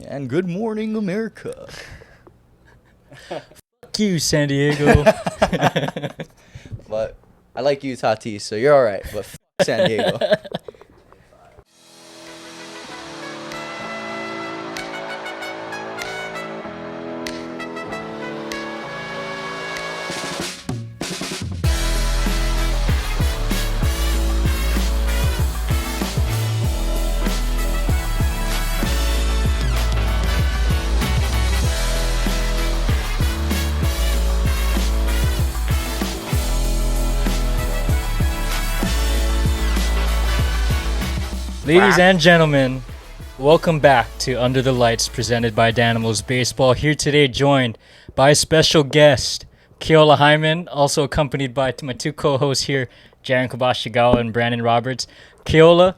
And good morning, America. Fuck you, San Diego. But I like you, Tatis, so you're all right. But f*** San Diego. Ladies and gentlemen, welcome back to Under the Lights, presented by Danimals Baseball. Here today, joined by a special guest, Keola Himan, also accompanied by my two co-hosts here, Jarin Kobashigawa and Brandon Roberts. Keola,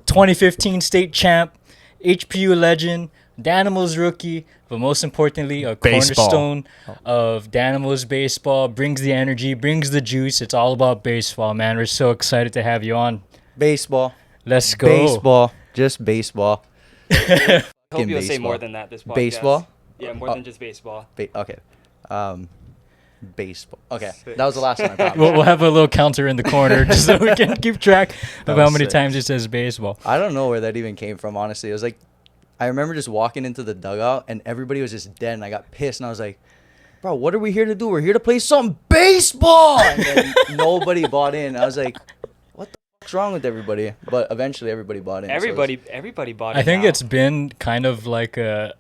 2015 state champ, HPU legend, Danimals rookie, but most importantly, a cornerstone of Danimals Baseball. Brings the energy, brings the juice. It's all about baseball, man. We're so excited to have you on. Baseball. Let's go. Baseball. Just baseball. I hope you'll say baseball. more than that this podcast. Baseball? Yeah, more than just baseball. Okay. Baseball. Okay. That was the last one I promise. We'll have a little counter in the corner just so we can keep track of how many sick. times it says baseball. I don't know where that even came from, honestly. It was like, I remember just walking into the dugout and everybody was just dead and I got pissed and I was like, bro, what are we here to do? We're here to play some baseball! And then nobody bought in. I was like, what the fuck's wrong with everybody? But eventually everybody bought in. Everybody bought it. I think now. it's been kind of like a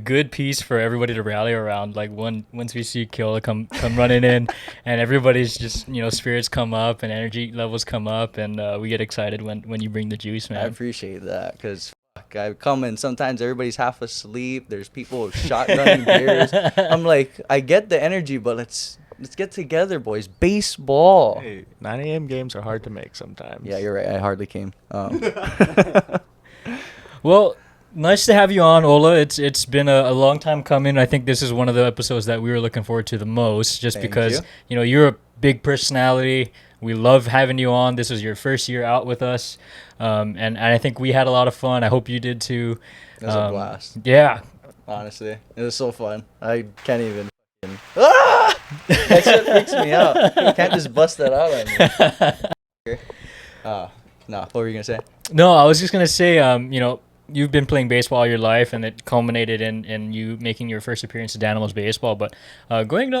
good piece for everybody to rally around. Like once we see Keola come running in, and everybody's just spirits come up and energy levels come up, and we get excited when you bring the juice, man. I appreciate that because I come and sometimes everybody's half asleep. There's people shotgunning beers. I'm like, I get the energy, but let's get together, boys. Baseball. Hey, 9 a.m. games are hard to make sometimes. Yeah, you're right. I hardly came. Well, nice to have you on, Ola. It's been a long time coming. I think this is one of the episodes that we were looking forward to the most, just Thank because you're a big personality. We love having you on. This was your first year out with us, and I think we had a lot of fun. I hope you did too. It was a blast. Yeah. Honestly, it was so fun. I can't even. Ah! That shit freaks me out. You can't just bust that out on me. No, what were you gonna say? No, I was just gonna say, you've been playing baseball all your life, and it culminated in you making your first appearance at Danimals Baseball. But growing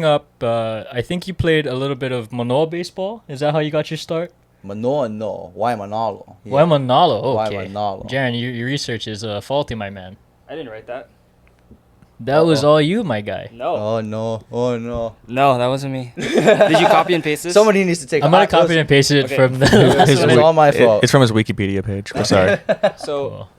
up, I think you played a little bit of Manoa baseball. Is that how you got your start? Manoa, no. Why Manalo? Why Manalo? Okay. Why Manalo? Jarin, your research is faulty, my man. I didn't write that. That was all you, my guy. No. Oh no! Oh no! No, that wasn't me. Did you copy and paste this? Somebody needs to take. I'm gonna copy and paste it Okay. from This the. was all my fault. It's from his Wikipedia page. We're sorry. So,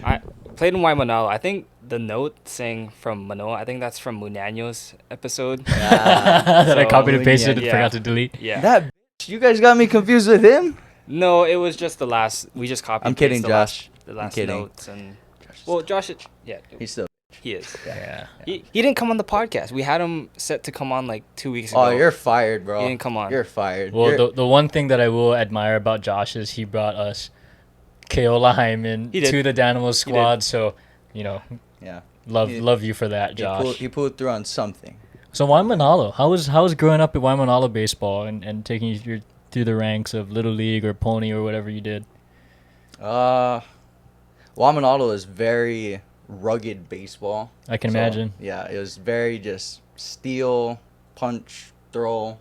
I played in Waimanalo. I think the note saying from Manoa, I think that's from Munano's episode. that I So, copied and pasted and yeah. forgot to delete. Yeah. That bitch, you guys got me confused with him. No, it was just the last. We just copied. I'm and pasted kidding, the Josh. The last kidding. notes and. Well, Josh, yeah, He's still. he is. Yeah. He didn't come on the podcast. We had him set to come on like 2 weeks ago. Oh, you're fired, bro. He didn't come on. You're fired. Well, the one thing that I will admire about Josh is he brought us Keola Hyman He did. to the Danimals He squad. did. So, yeah. love you for that, Josh. He pulled through on something. So Waimanalo, how was growing up at Waimanalo baseball and taking you through the ranks of Little League or Pony or whatever you did? Wamanalo is very rugged baseball. I can So, imagine. Yeah, it was very just steal, punch, throw,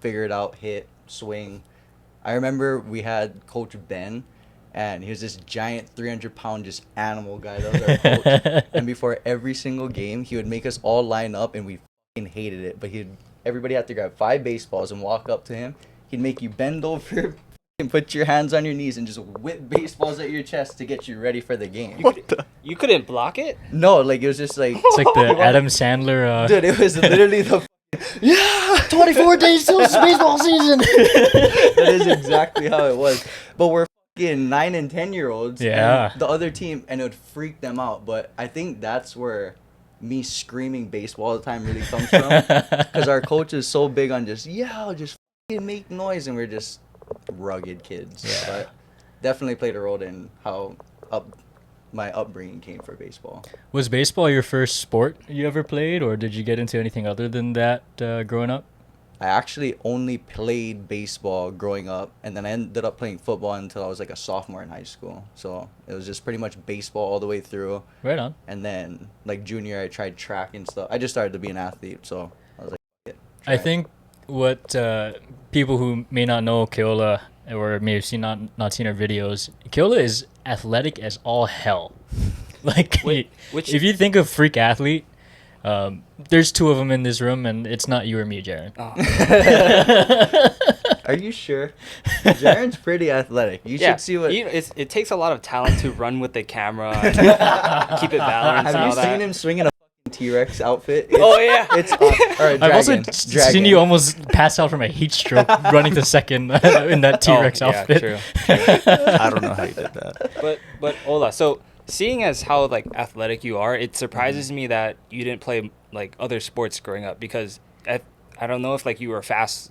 figure it out, hit, swing. I remember we had Coach Ben, and he was this giant 300-pound just animal guy. That was our coach. And before every single game, he would make us all line up, and we fucking hated it. But everybody had to grab 5 baseballs and walk up to him. He'd make you bend over and put your hands on your knees and just whip baseballs at your chest to get you ready for the game. You couldn't block it? No, like it was just like It's like the Adam Sandler. dude, it was literally the 24 days till baseball season. that is exactly how it was. But we're fucking 9 and 10-year-olds. Yeah. And the other team, and it would freak them out. But I think that's where me screaming baseball all the time really comes from. Because our coach is so big on just fucking make noise, and we're just rugged kids. Yeah. But definitely played a role in how my upbringing came for baseball. Was baseball your first sport you ever played, or did you get into anything other than that growing up? I actually only played baseball growing up, and then I ended up playing football until I was like a sophomore in high school. So it was just pretty much baseball all the way through. Right on. And then like junior, I tried track and stuff. I just started to be an athlete, so I was like, "F it, I track." think what people who may not know Keola or may have not seen our videos, Keola is athletic as all hell. Like, which- if you think of freak athlete, there's two of them in this room, and it's not you or me, Jarin. Are you sure? Jaren's pretty athletic. You should see what. It takes a lot of talent to run with the camera, and keep it balanced. Have and you all that. seen him swinging a fucking T-Rex outfit? Oh yeah. It's or a I've also dragon. seen you almost pass out from a heat stroke running to second in that T-Rex outfit. True. I don't know how you did that. But Ola, so seeing as how like athletic you are, it surprises me that you didn't play like other sports growing up, because I don't know if like you were fast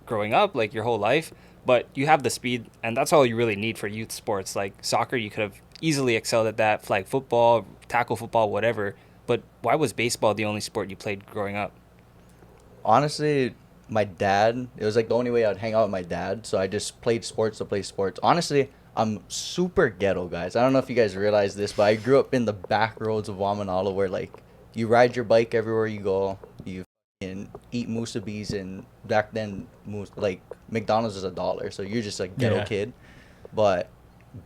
growing up like your whole life, but you have the speed, and that's all you really need for youth sports. Like soccer, you could have easily excelled at that, flag football, tackle football, whatever. But why was baseball the only sport you played growing up? Honestly, my dad, it was like the only way I'd hang out with my dad, so I just played sports to play sports. Honestly, I'm super ghetto, guys. I don't know if you guys realize this, but I grew up in the back roads of Wamanalo, where like you ride your bike everywhere you go, you fucking eat musubis, and back then like McDonald's is $1, so you're just like ghetto kid. But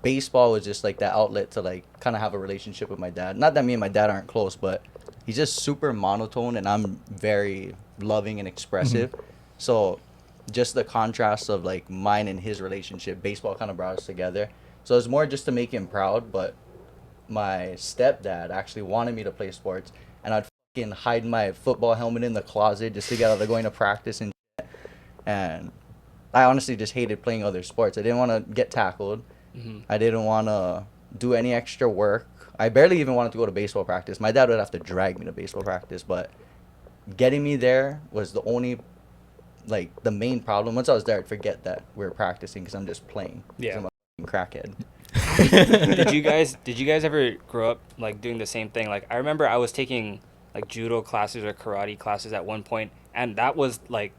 baseball was just like that outlet to like kind of have a relationship with my dad. Not that me and my dad aren't close, but he's just super monotone, and I'm very loving and expressive. So just the contrast of like mine and his relationship, baseball kind of brought us together. So it's more just to make him proud. But my stepdad actually wanted me to play sports, and I'd fucking hide my football helmet in the closet just to get out of going to practice and shit. And I honestly just hated playing other sports. I didn't want to get tackled. I didn't want to do any extra work. I barely even wanted to go to baseball practice. My dad would have to drag me to baseball practice, but getting me there was the only, like, the main problem. Once I was there, I'd forget that we were practicing because I'm just playing. 'Cause Yeah. I'm a fucking crackhead. Did you guys ever grow up like doing the same thing? Like I remember I was taking like judo classes or karate classes at one point, and that was like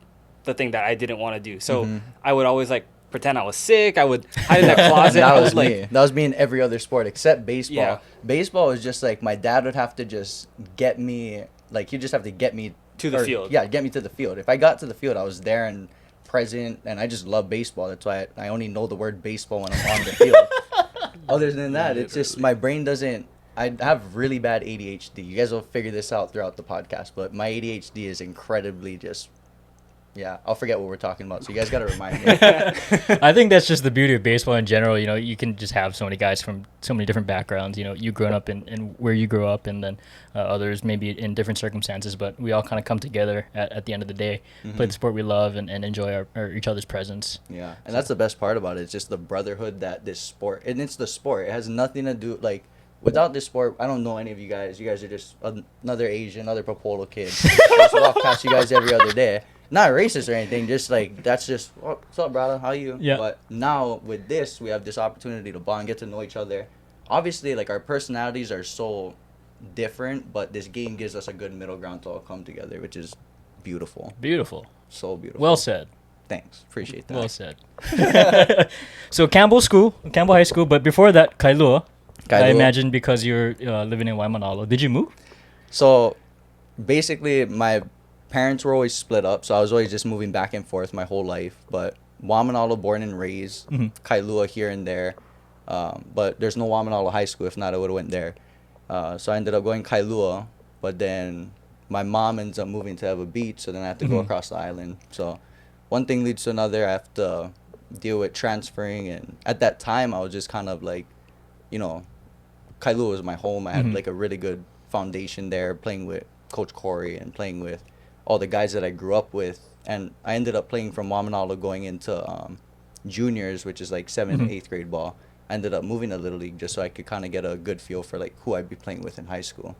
the thing that I didn't want to do. So I would always like pretend I was sick. I would hide in that closet. That I was would, me. like, That was me in every other sport except baseball. Yeah. Baseball was just like my dad would have to just get me, like he'd just have to get me To the field. Yeah, get me to the field. If I got to the field, I was there and present, and I just love baseball. That's why I only know the word baseball when I'm on the field. Other than that, it's just my brain doesn't. I have really bad ADHD. You guys will figure this out throughout the podcast, but my ADHD is incredibly just. Yeah, I'll forget what we're talking about, so you guys got to remind me. I think that's just the beauty of baseball in general. You know, you can just have so many guys from so many different backgrounds. You know, you growing up in where you grew up, and then others maybe in different circumstances, but we all kind of come together at the end of the day, play the sport we love, and enjoy our each other's presence. Yeah, and that's the best part about it. It's just the brotherhood that this sport, and it's the sport. It has nothing to do, like, without this sport, I don't know any of you guys. You guys are just another Asian, another Popolo kid. Just walk past you guys every other day. Not racist or anything, just like, that's just, oh, what's up, brother? How you? Yeah. But now with this, we have this opportunity to bond, get to know each other. Obviously, like, our personalities are so different, but this game gives us a good middle ground to all come together, which is beautiful. Beautiful. So beautiful. Well said. Thanks. Appreciate that. Well said. So Campbell High School, but before that, Kailua. I Kailua. imagine because you're living in Waimanalo. Did you move? So, basically, my parents were always split up, so I was always just moving back and forth my whole life. But Wamanalo, born and raised, Kailua here and there. But there's no Wamanalo High School. If not, I would have went there. So I ended up going Kailua, but then my mom ends up moving to Eva Beach, so then I have to go across the island. So one thing leads to another. I have to deal with transferring, and at that time, I was just kind of like, you know, Kailua was my home. I had like a really good foundation there, playing with Coach Corey and playing with all the guys that I grew up with. And I ended up playing from Wamanalo going into juniors, which is like 7th and 8th grade ball. I ended up moving to Little League just so I could kind of get a good feel for like who I'd be playing with in high school.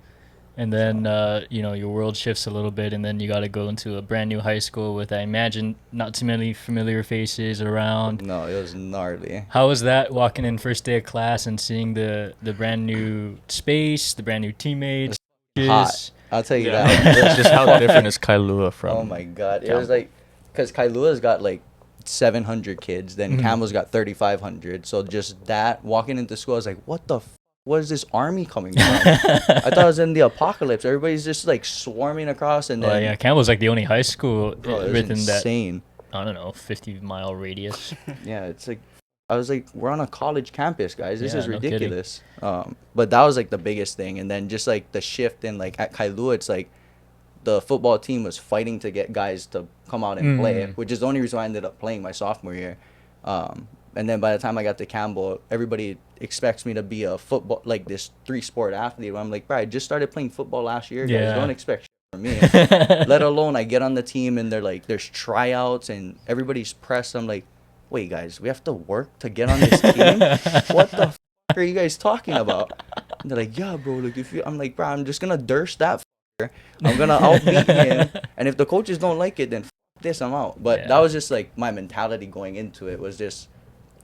And then, your world shifts a little bit, and then you got to go into a brand new high school with, I imagine, not too many familiar faces around. No, it was gnarly. How was that walking in first day of class and seeing the brand new space, the brand new teammates? Hot. I'll tell you Yeah. that. Just how different is Kailua from? Oh my god, it was like, because Kailua's got like 700 kids, then Campbell's got 3,500. So just that walking into school, I was like, what the. What is this army coming from? I thought it was in the apocalypse. Everybody's just like swarming across, and then Well, yeah, Campbell's like the only high school bro, it was within that, insane. I don't know, 50-mile radius. Yeah, it's like I was like, we're on a college campus, guys. This Yeah, is no kidding. ridiculous. But that was like the biggest thing, and then just like the shift in like at Kailua, it's like the football team was fighting to get guys to come out and play, which is the only reason I ended up playing my sophomore year. And then by the time I got to Campbell, everybody expects me to be a football, like this 3-sport athlete. I'm like, bro, I just started playing football last year, guys. Yeah. Don't expect shit from me. Let alone I get on the team and they're like, there's tryouts and everybody's pressed. I'm like, wait, guys, we have to work to get on this team? What the f*** are you guys talking about? And they're like, yeah, bro. Like, I'm like, bro, I'm just gonna durst that f***er. I'm gonna outbeat him, and if the coaches don't like it, then f*** this, I'm out. But that was just like my mentality going into it was just,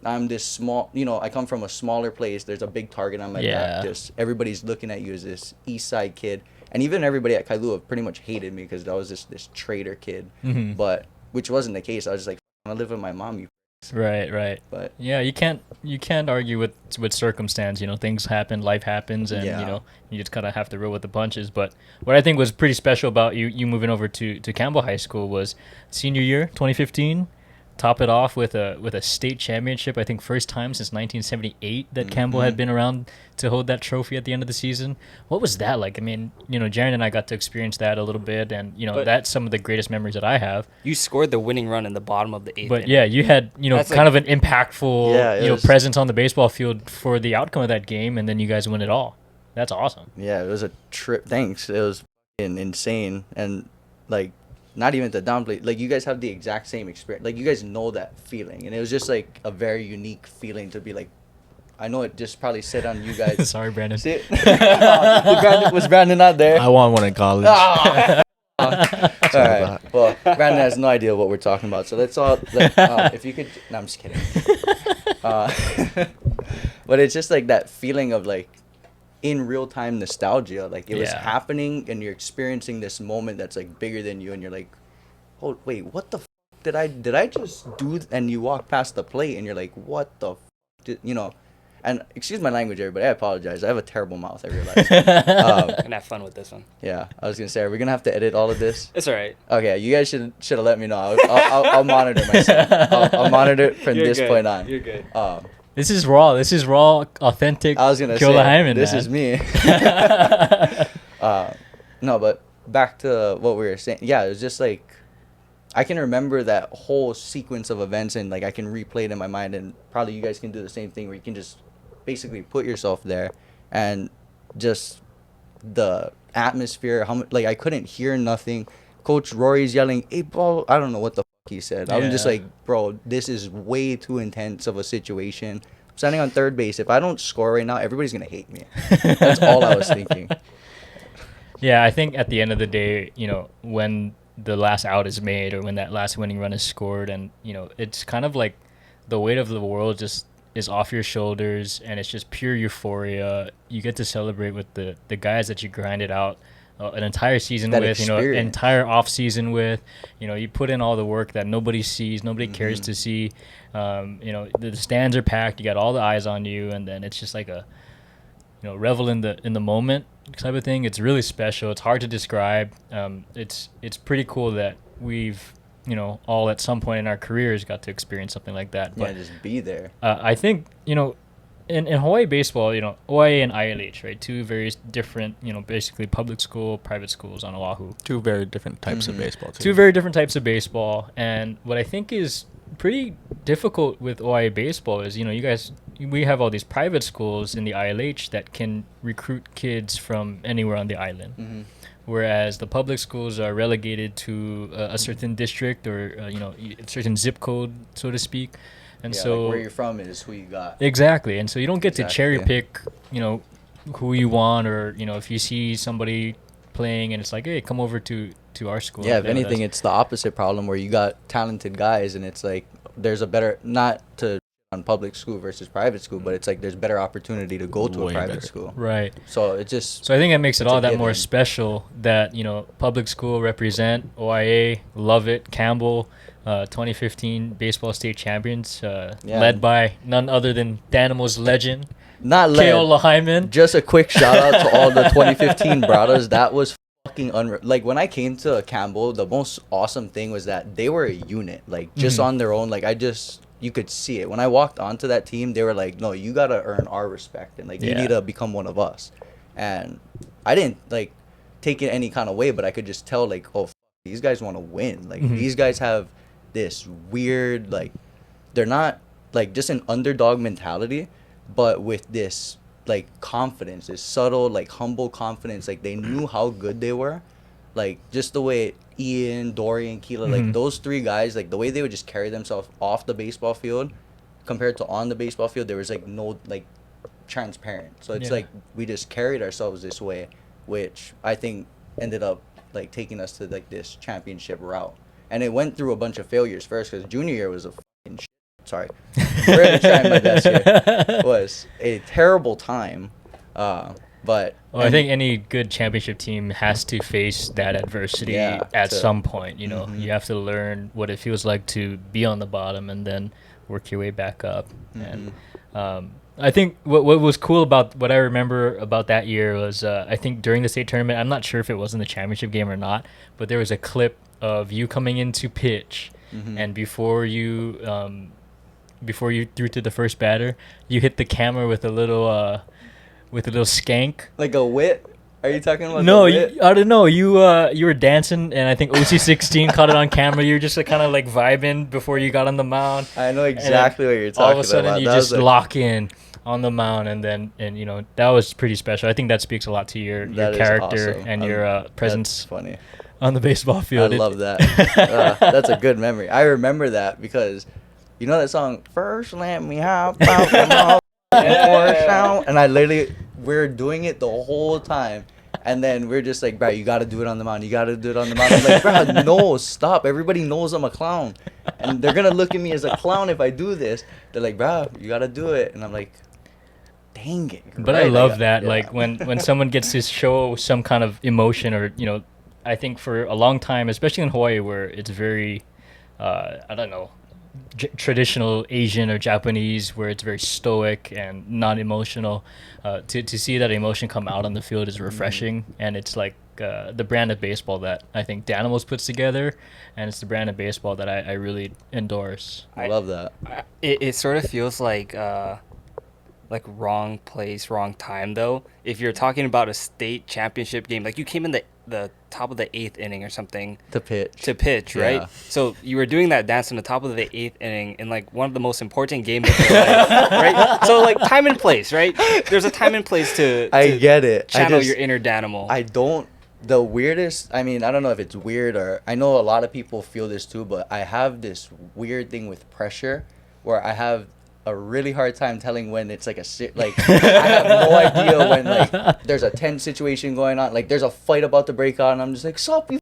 I'm this small, I come from a smaller place. There's a big target on my back. Just everybody's looking at you as this East Side kid, and even everybody at Kailua pretty much hated me because I was just this traitor kid. But which wasn't the case. I was just like, I live with my mom. You. Right. But yeah, you can't argue with circumstance. Things happen, life happens, and you just kind of have to roll with the punches. But what I think was pretty special about you moving over to Campbell High School was senior year 2015. Top it off with a state championship. I think first time since 1978 that Campbell had been around to hold that trophy at the end of the season. What was that like? I mean, Jarin and I got to experience that a little bit, and But that's some of the greatest memories that I have. You scored the winning run in the bottom of the 8th. But inning. yeah, you had That's kind of an impactful it was- presence on the baseball field for the outcome of that game, and then you guys win it all. That's awesome. Yeah, it was a trip. Thanks. It was f***ing insane, and like. Not even to downplay, like you guys have the exact same experience. Like you guys know that feeling, and it was just like a very unique feeling to be like. I know it just probably said on you guys. Sorry, Brandon. See it? Was Brandon not there? I won one in college. All right. Well, Brandon has no idea what we're talking about, so let's all. If you could, no, I'm just kidding. But it's just like that feeling of like. In real time nostalgia, like it was happening and you're experiencing this moment that's like bigger than you, and you're like, oh wait, what the did I just do? And you walk past the plate and you're like, what the and excuse my language, everybody, I apologize, I have a terrible mouth, I realize. Gonna have fun with this one. Yeah, I was gonna say, are we gonna have to edit all of this? It's all right. Okay, you guys should have let me know. I'll monitor myself. I'll monitor it from this point on. You're good. This is raw, authentic. I was gonna Keola say, Himan, this man. is me. No, but back to what we were saying. Yeah, it was just like I can remember that whole sequence of events, and like I can replay it in my mind, and probably you guys can do the same thing where you can just basically put yourself there, and just the atmosphere. How much, like I couldn't hear nothing. Coach Rory's yelling, "Hey, ball!" I don't know what the he said. I'm just like, bro, this is way too intense of a situation. I'm standing on third base. If I don't score right now, everybody's gonna hate me. That's all I was thinking. Yeah, I think at the end of the day, when the last out is made or when that last winning run is scored, and it's kind of like the weight of the world just is off your shoulders, and it's just pure euphoria. You get to celebrate with the guys that you grinded out an entire season That with, experience. entire off season with. You put in all the work that nobody sees, nobody cares to see. The stands are packed. You got all the eyes on you, and then it's just like a revel in the moment type of thing. It's really special. It's hard to describe. It's pretty cool that we've all at some point in our careers got to experience something like that. Yeah, But just be there. I think in Hawaii baseball, OIA and ILH, right? Two very different, basically public school, private schools on Oahu. Two very different types of baseball, too. Two very different types of baseball. And what I think is pretty difficult with OIA baseball is, we have all these private schools in the ILH that can recruit kids from anywhere on the island. Whereas the public schools are relegated to a certain district or, a certain zip code, so to speak. And Yeah, so like where you're from is who you got. exactly, and so you don't get to cherry Exactly. pick, who you want, or if you see somebody playing and it's like, hey, come over to our school. Yeah, if anything, it's the opposite problem where you got talented guys and it's like there's a better, not to on public school versus private school, but it's like there's better opportunity to go to a Way private better. school. Right. So it just So I think that makes it it's a all that more given. special that, public school represent OIA, love it, Campbell, 2015 baseball state champions, led by none other than Danimals legend, not led. Keola Himan. Just a quick shout out to all the 2015 brothers. That was fucking unreal. Like when I came to Campbell, the most awesome thing was that they were a unit. Like just on their own. Like you could see it. When I walked onto that team, they were like, no, you got to earn our respect. And, like, you need to become one of us. And I didn't, like, take it any kind of way, but I could just tell, like, oh, these guys want to win. Like, these guys have this weird, like, they're not, like, just an underdog mentality, but with this, like, confidence, this subtle, like, humble confidence. Like, they knew how good they were. Like, just the way Ian, Dorian, Keela, like, those three guys, like, the way they would just carry themselves off the baseball field compared to on the baseball field, there was, like, no, like, transparent. So it's, like, we just carried ourselves this way, which I think ended up, like, taking us to, like, this championship route. And it went through a bunch of failures first because junior year was a fucking shit. Sorry. Really trying my best here. It was a terrible time. But I think any good championship team has to face that adversity at some point. You have to learn what it feels like to be on the bottom and then work your way back up. And I think what was cool about what I remember about that year was I think during the state tournament, I'm not sure if it was in the championship game or not, but there was a clip of you coming into pitch, and before you threw to the first batter, you hit the camera with a little skank. Like a wit? Are you talking about No, the wit? I don't know. You were dancing, and I think OC16 caught it on camera. You were just kind of like vibing before you got on the mound. I know exactly what you're talking about. All of a sudden, you just lock in on the mound, and that was pretty special. I think that speaks a lot to your character awesome. and your presence That's funny. on the baseball field. I love that. That's a good memory. I remember that because you know that song, First Let Me Hop Out the Mall. And I literally, we're doing it the whole time. And then we're just like, bro, you got to do it on the mound. You got to do it on the mound. I'm like, bro, no, stop. Everybody knows I'm a clown. And they're going to look at me as a clown if I do this. They're like, bro, you got to do it. And I'm like, dang it. But I love that. Like when someone gets to show some kind of emotion or, I think for a long time, especially in Hawaii where it's very, I don't know, traditional Asian or Japanese where it's very stoic and non-emotional, to see that emotion come out on the field is refreshing. And it's like the brand of baseball that I think Danimals puts together, and it's the brand of baseball that I really endorse. I love that. It sort of feels like wrong place, wrong time though. If you're talking about a state championship game, like you came in the top of the 8th inning or something To pitch, right? Yeah. So you were doing that dance in the top of the 8th inning in like one of the most important games of your life, right? So like time and place, right? There's a time and place to I get it. Channel your inner Danimal. The weirdest, I mean, I don't know if it's weird or, I know a lot of people feel this too, but I have this weird thing with pressure where I have a really hard time telling when it's like I have no idea when like there's a tense situation going on, like there's a fight about to break out and I'm just like, stop, you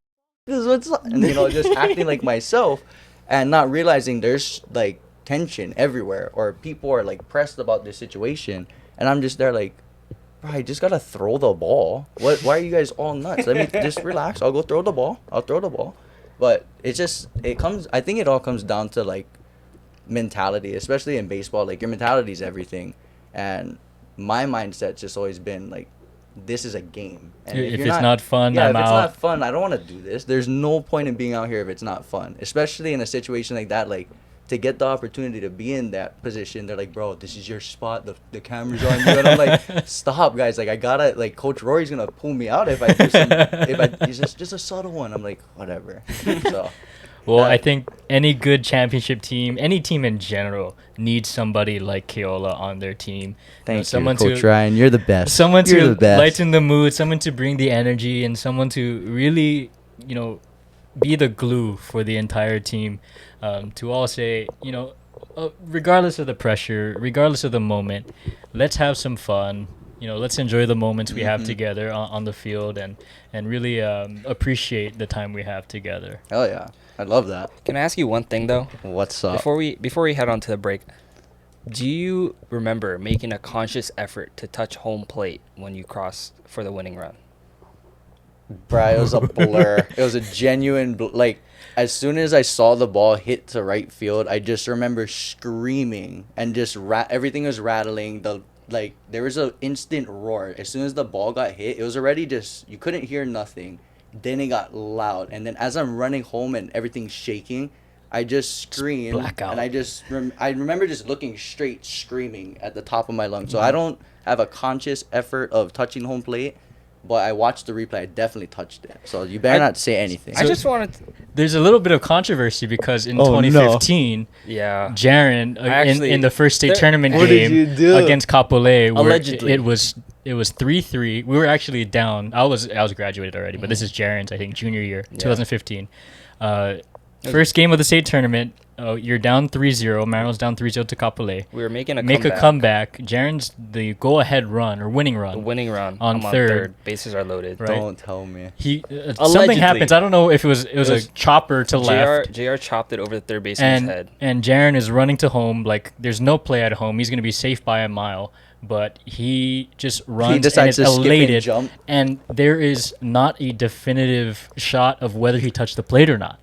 what's up? And just acting like myself and not realizing there's like tension everywhere or people are like pressed about this situation and I'm just there like, bro, I just gotta throw the ball. Why are you guys all nuts? Let me just relax. I'll go throw the ball. But I think it all comes down to like mentality, especially in baseball. Like your mentality is everything, and my mindset's just always been like, this is a game, and if it's not fun, I'm out. If it's not fun, I don't want to do this. There's no point in being out here if it's not fun, especially in a situation like that. Like to get the opportunity to be in that position, they're like, bro, this is your spot, the camera's on you, and I'm like, stop guys, like I gotta, like Coach Rory's gonna pull me out if I do it's just a subtle one. I'm like, whatever. So well, I think any good championship team, any team in general, needs somebody like Keola on their team. Thank someone you, Coach Ryan. You're the best. Someone You're to the best. lighten the mood, someone to bring the energy, and someone to really, be the glue for the entire team. To all say, regardless of the pressure, regardless of the moment, let's have some fun. let's enjoy the moments we have together on the field and really appreciate the time we have together. Hell yeah. I love that. Can I ask you one thing though? What's up? Before we head on to the break, do you remember making a conscious effort to touch home plate when you crossed for the winning run? Bruh, it was a blur. It was a genuine like as soon as I saw the ball hit to right field, I just remember screaming and just everything was rattling. There was an instant roar. As soon as the ball got hit, it was already just you couldn't hear nothing. Then it got loud, and then as I'm running home and everything's shaking, I just screamed. Blackout. And I remember just looking straight, screaming at the top of my lungs. So I don't have a conscious effort of touching home plate. But I watched the replay. I definitely touched it. So you better not say anything. I just wanted to... There's a little bit of controversy because in 2015, Yeah. Jarin in the first state tournament What did you game do? against Kapolei, where Allegedly. it was 3-3. We were actually down. I was graduated already, but this is Jarin's, I think, junior year, 2015. First game of the state tournament. You're down 3-0. Maryland's down 3-0 to Kapolei. We were making a comeback. Jaren's the go-ahead run or winning run. The winning run. on I'm third. Bases are loaded. Right. Don't tell me. He something Allegedly. happens. I don't know if it was a chopper to left. JR chopped it over the third baseman's head. And Jarin is running to home. Like there's no play at home. He's gonna be safe by a mile. But he just runs and decides is to skip and elated. jump. And there is not a definitive shot of whether he touched the plate or not.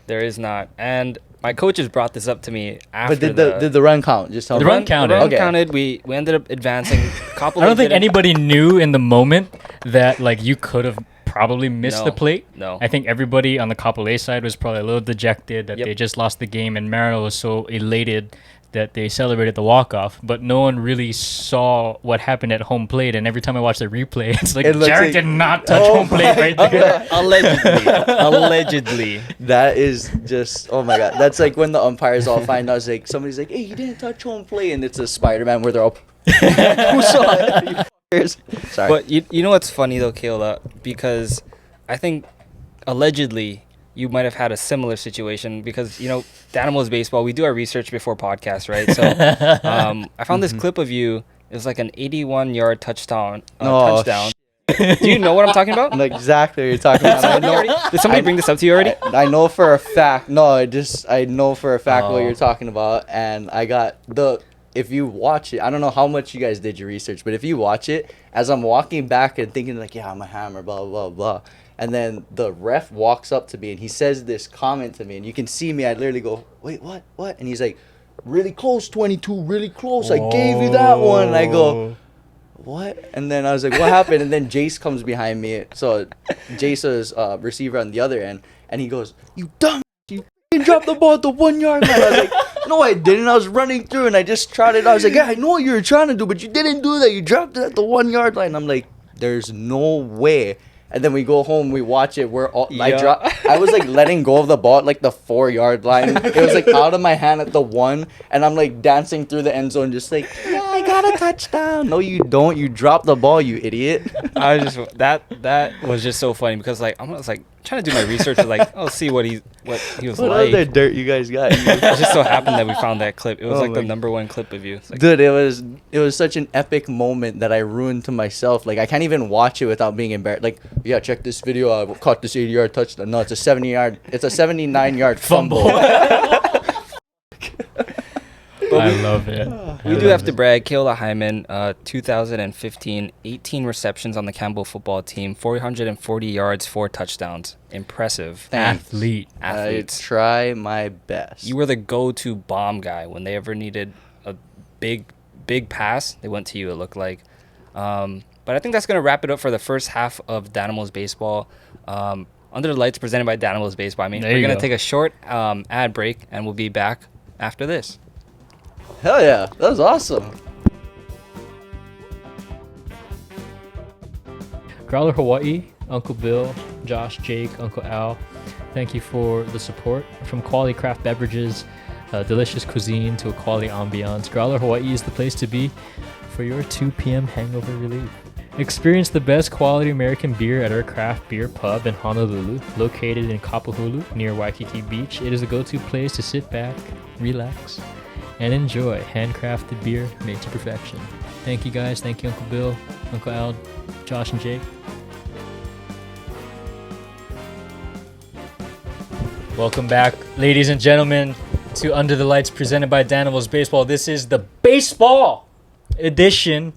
There is not. And my coaches brought this up to me after But did the run count? Just tell The me. run counted. The run Okay. counted. We ended up advancing. I don't think anybody knew in the moment that like you could have probably missed No, the plate. no. I think everybody on the Kapolei side was probably a little dejected that Yep. they just lost the game, and Maryland was so elated that they celebrated the walk-off, but no one really saw what happened at home plate. And every time I watch the replay, it's like It looks Jared like- did not touch home plate right there. Allegedly. That is just oh my god. That's like when the umpires all find out. It's like somebody's like, "Hey, you didn't touch home plate," and it's a Spider-Man where they're all, "Who saw it?" You f***ers. Sorry. But you know what's funny though, Keola? Because I think allegedly you might have had a similar situation because Danimals Baseball, we do our research before podcast, right? So I found this clip of you. It was like an 81-yard touchdown. Oh, Touchdown. Do you know what I'm talking about? I know exactly what you're talking about. I know. Did somebody bring this up to you already? I know for a fact. No, I know for a fact what Oh. you're talking about, and I got If you watch it, I don't know how much you guys did your research, but if you watch it, as I'm walking back and thinking like, yeah, I'm a hammer, blah blah blah, and then the ref walks up to me and he says this comment to me, and you can see me. I literally go, wait, what? And he's like, really close, 22, really close. I gave you that one. And I go, what? And then I was like, what happened? And then Jace comes behind me. So Jace is receiver on the other end, and he goes, you dumb, you f***ing dropped the ball at the 1 yard line. I was like, no, I didn't. I was running through and I just trotted. I was like, yeah, I know what you were trying to do, but you didn't do that. You dropped it at the 1 yard line. I'm like, there's no way. And then we go home, we watch it. I was like letting go of the ball at like the 4 yard line. It was like out of my hand at the 1, and I'm like dancing through the end zone, just like, yeah, I got a touchdown. No, you don't. You dropped the ball, you idiot. I was just that was just so funny because like I was like trying to do my research to like see what he was What like. other dirt you guys got? It just so happened that we found that clip. It was Oh like the my- #1 clip of you. It's like, Dude, it was such an epic moment that I ruined to myself. Like I can't even watch it without being embarrassed. Like, yeah, check this video. I caught this 80-yard touchdown. No, it's a 79-yard fumble. I love it. we do have to brag. Keola Himan, 2015, 18 receptions on the Campbell football team, 440 yards, 4 touchdowns. Impressive. Athlete. Athletes. I try my best. You were the go-to bomb guy when they ever needed a big pass. They went to you. It looked like. But I think that's gonna wrap it up for the first half of Danimals Baseball. Under the Lights, presented by Danimals Baseball. There We're you gonna go. take a short ad break, and we'll be back after this. Hell yeah, that was awesome. Growler Hawaii, Uncle Bill, Josh, Jake, Uncle Al, thank you for the support. From quality craft beverages, delicious cuisine to a quality ambiance, Growler Hawaii is the place to be for your 2 p.m. hangover relief. Experience the best quality American beer at our craft beer pub in Honolulu, located in Kapahulu near Waikiki Beach. It is a go-to place to sit back, relax, and enjoy handcrafted beer made to perfection. Thank you guys. Thank you, Uncle Bill, Uncle Al, Josh, and Jake. Welcome back, ladies and gentlemen, to Under the Lights presented by Danimals Baseball. This is the baseball edition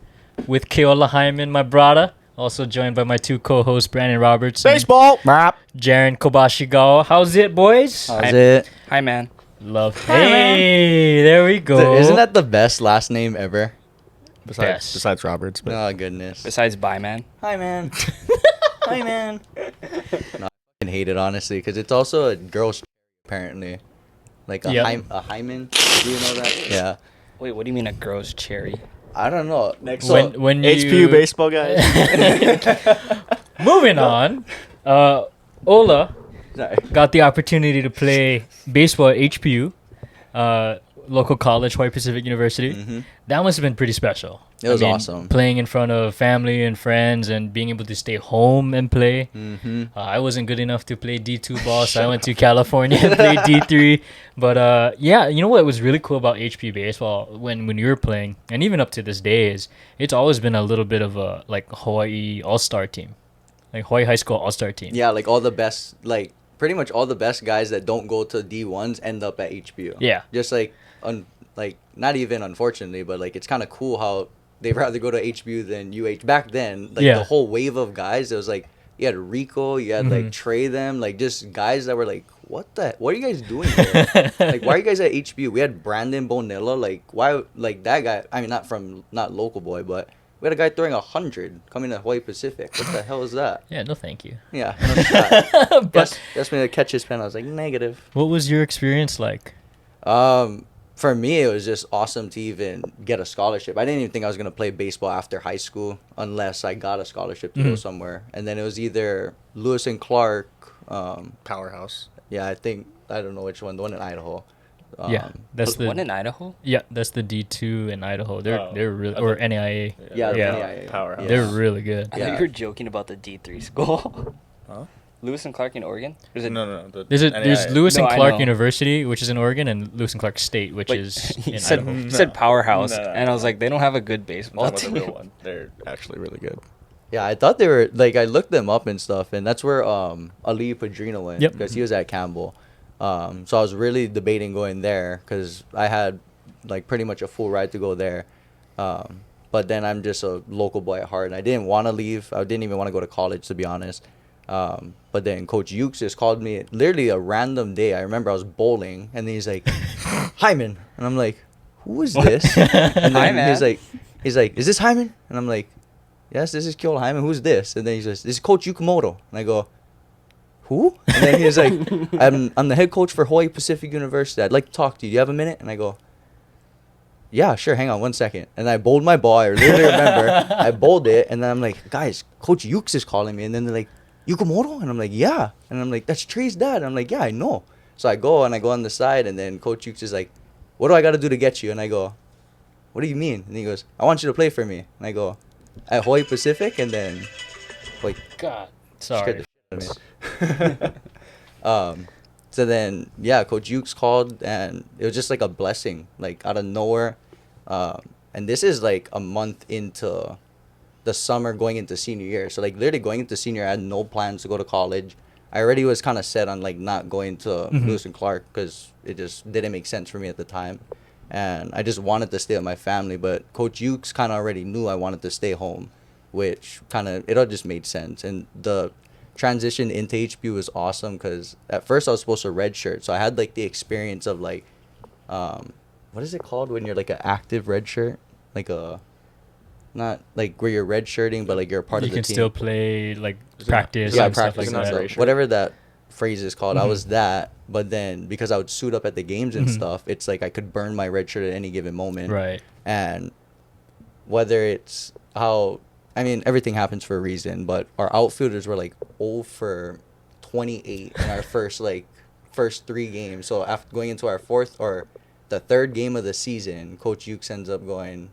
with Keola Himan, my brother. Also joined by my two co-hosts, Brandon Roberts. Baseball. Jarin Kobashigawa. How's it, boys? How's it? Hi, man. Love. Hey, there we go. Isn't that the best last name ever? Besides Roberts. But Oh, goodness. Besides, bye, man. Hi, man. Hi, man. No, I fucking hate it, honestly, because it's also a girl's apparently. Like a, Yep. a hymen. Do you know that? Yeah. Wait, what do you mean a gross cherry? I don't know. Next So, when you HPU baseball guys. Moving on, Ola sorry. got the opportunity to play baseball at HPU, local college, Hawaii Pacific University. Mhm. That must have been pretty special. It was awesome. Playing in front of family and friends and being able to stay home and play. Mm-hmm. I wasn't good enough to play D2 ball, so I went to California and played D3. But yeah, you know what was really cool about HP baseball when you were playing, and even up to this day, is it's always been a little bit of a like Hawaii All-Star team, like Hawaii High School All-Star team. Yeah, like all the best, like pretty much all the best guys that don't go to D1s end up at HBU. Yeah. Just like, like not even unfortunately, but like it's kind of cool how they'd rather go to HBU than UH. Back then, like Yeah. the whole wave of guys, it was like you had Rico, you had like Trey, them, like just guys that were like, what are you guys doing here? Like, why are you guys at HBU? We had Brandon Bonilla, like why, like that guy. I mean, not local boy, but we had a guy throwing 100 coming to Hawaii Pacific. What the hell is that? Yeah, no thank you. Yeah, no shot. But That's me to catch his pen. I was like, negative. what was your experience like? For me, it was just awesome to even get a scholarship. I didn't even think I was gonna play baseball after high school unless I got a scholarship to go somewhere. And then it was either Lewis and Clark. Powerhouse. Yeah, I don't know which one. The one in Idaho. Yeah, that's the One in Idaho? yeah, that's the D2 in Idaho. They're Oh, really I or thought- NAIA. Yeah, Yeah. Powerhouse. They're really good. I Yeah. thought you were joking about the D3 school. Huh? Lewis and Clark in Oregon? Or is it, No. There's NAIA. Lewis No, and I Clark know. University, which is in Oregon, and Lewis and Clark State, which Wait, is he in said, Idaho. he said powerhouse, No. and I was like, they don't have a good baseball That was a team. real one. They're actually really good. Yeah, I thought they were like I looked them up and stuff, and that's where Ali Padrino went Yep. because he was at Campbell. So I was really debating going there because I had like pretty much a full ride to go there. But then I'm just a local boy at heart, and I didn't want to leave. I didn't even want to go to college, to be honest. But then Coach Ukes just called me literally a random day. I remember I was bowling, and then he's like, Hyman. And I'm like, who is this? And Hi, then man. he's like, is this Hyman? And I'm like, yes, this is Keola Himan. Who's this? And then he says, this is Coach Yukamoto. And I go, who? And then he's like, I'm the head coach for Hawaii Pacific University. I'd like to talk to you. Do you have a minute? And I go, yeah, sure. Hang on 1 second. And I bowled my ball. I literally remember. I bowled it. And then I'm like, guys, Coach Ukes is calling me. And then they're like, Yukamoto? And I'm like, yeah. And I'm like, that's Trey's dad. And I'm like, yeah, I know. So I go on the side. And then Coach Ukes is like, what do I got to do to get you? And I go, what do you mean? And he goes, I want you to play for me. And I go, at Hawaii Pacific? And then, like, God, scared sorry. the shit out of me. So then, yeah, Coach Ukes called, and it was just like a blessing, like out of nowhere. And this is like a month into the summer going into senior year. So like literally going into senior year, I had no plans to go to college. I already was kind of set on like not going to Lewis and Clark because it just didn't make sense for me at the time. And I just wanted to stay with my family. But Coach Ukes kind of already knew I wanted to stay home, which kind of, it all just made sense. And the transition into HB was awesome because at first I was supposed to redshirt. So I had like the experience of like, what is it called when you're like an active redshirt? Like a, not like where you're redshirting, but like you're a part You of the can team. still play like Is it- practice Yeah, and stuff practice like and that. stuff. Whatever that phrase is called. I Mhm. was that, but then because I would suit up at the games and Mhm. stuff, it's like I could burn my red shirt at any given moment. Right. And whether it's how, I mean, everything happens for a reason, but our outfielders were like 0 for 28 in our first 3 games. So after going into our fourth or the third game of the season, Coach Ukes ends up going,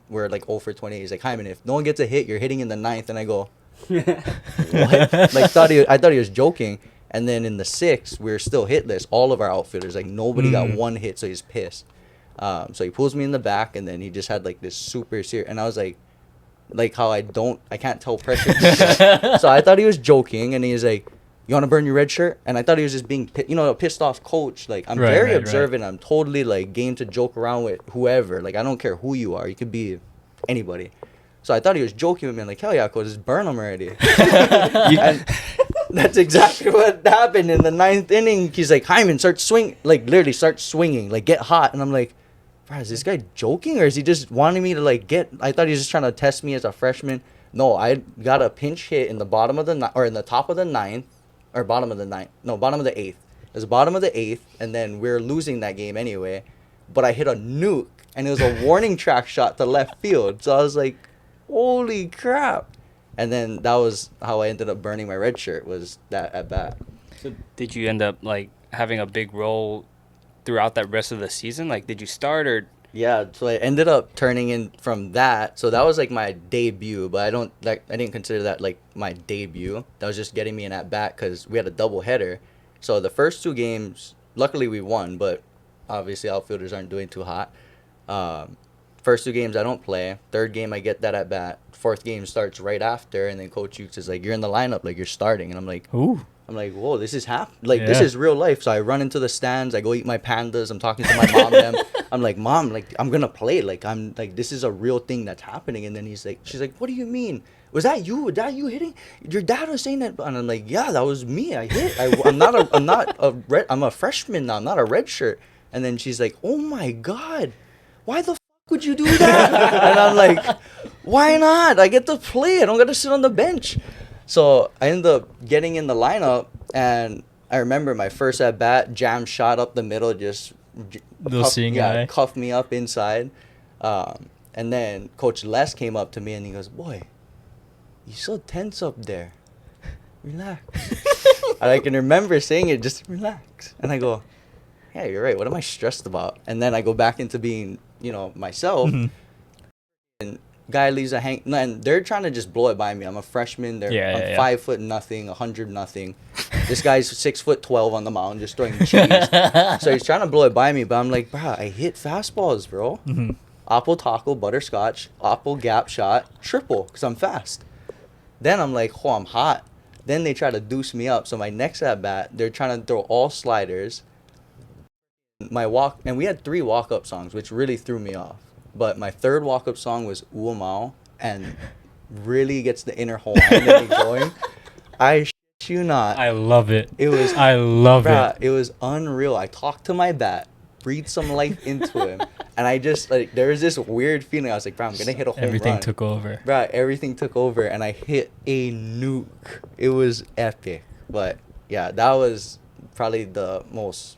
we're like 0 for 28. He's like, Hyman, if no one gets a hit, you're hitting in the 9th. And I go, what? Like I thought he was joking. And then in the 6th, we were still hitless. All of our outfielders, like nobody got one hit, so he's pissed. So he pulls me in the back, and then he just had like this super serious, and I was like how I can't tell pressure. So I thought he was joking, and he's like, "You want to burn your red shirt?" And I thought he was just being, a pissed off coach. Like, I'm very observant. I'm totally like game to joke around with whoever. Like, I don't care who you are. You could be anybody. So I thought he was joking with me. I'm like, hell yeah, coach, just burn him already. And that's exactly what happened in the 9th inning. He's like, Hyman, start swing, like literally start swinging, like get hot. And I'm like, bro, is this guy joking, or is he just wanting me to like get? I thought he was just trying to test me as a freshman. No, I got a pinch hit in the bottom of the or in the top of the 9th, or bottom of the 9th. No, bottom of the 8th. It was the bottom of the 8th, and then we're losing that game anyway. But I hit a nuke, and it was a warning track shot to left field. So I was like, holy crap. And then that was how I ended up burning my red shirt, was that at bat. So did you end up like having a big role throughout that rest of the season? Like, did you start or? Yeah, so I ended up turning in from that. So that was like my debut, but I didn't consider that like my debut. That was just getting me an at bat because we had a double header. So the first 2 games, luckily we won, but obviously outfielders aren't doing too hot. First 2 games I don't play. 3rd game I get that at bat. 4th game starts right after, and then Coach Ukes is like, "You're in the lineup, like you're starting." And I'm like, Ooh. I'm like, whoa, this is this is real life. So I run into the stands. I go eat my pandas. I'm talking to my mom. Them. I'm like, Mom, like I'm gonna play. Like I'm like, this is a real thing that's happening. And then she's like, what do you mean? Was that you? Was that you hitting? Your dad was saying that, and I'm like, yeah, that was me. I hit. I'm a freshman now. I'm not a red shirt. And then she's like, oh my God, why the would you do that? And I'm like, why not? I get to play. I don't got to sit on the bench. So I ended up getting in the lineup, and I remember my first at bat, jam shot up the middle, just cuffed me up inside. And then Coach Les came up to me and he goes, "Boy, you're so tense up there. Relax." And I can remember saying it, just relax. And I go, yeah, you're right. What am I stressed about? And then I go back into being, myself. Mm-hmm. And guy leaves a hang, and they're trying to just blow it by me. I'm a freshman. I'm 5 foot nothing, 100 nothing. This guy's 6'12" on the mound, just throwing cheese. So he's trying to blow it by me, but I'm like, bro, I hit fastballs, bro. Mm-hmm. Apple taco, butterscotch, apple gap shot, triple, because I'm fast. Then I'm like, oh, I'm hot. Then they try to deuce me up. So my next at bat, they're trying to throw all sliders. And we had 3 walk-up songs, which really threw me off. But my 3rd walk-up song was Uamau, and really gets the inner Hawaiian in me going. I shit you not. I love it. I love it. It was unreal. I talked to my bat, breathed some life into him, and I just, there was this weird feeling. I was like, bro, I'm going to hit a home run. Everything took over. Bro, everything took over, and I hit a nuke. It was epic. But, yeah, that was probably the most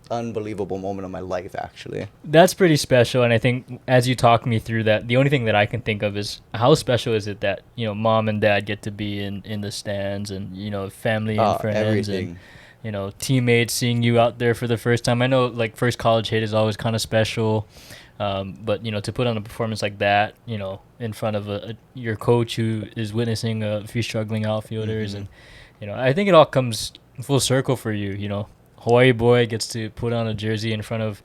unbelievable moment of my life, actually. That's pretty special, and I think as you talk me through that, the only thing that I can think of is how special is it that mom and dad get to be in the stands, and family and friends, everything. And teammates seeing you out there for the first time. I know like first college hit is always kind of special, but to put on a performance like that, in front of your coach who is witnessing a few struggling outfielders, Mm-hmm. and I think it all comes full circle for you. Hawaii boy gets to put on a jersey in front of,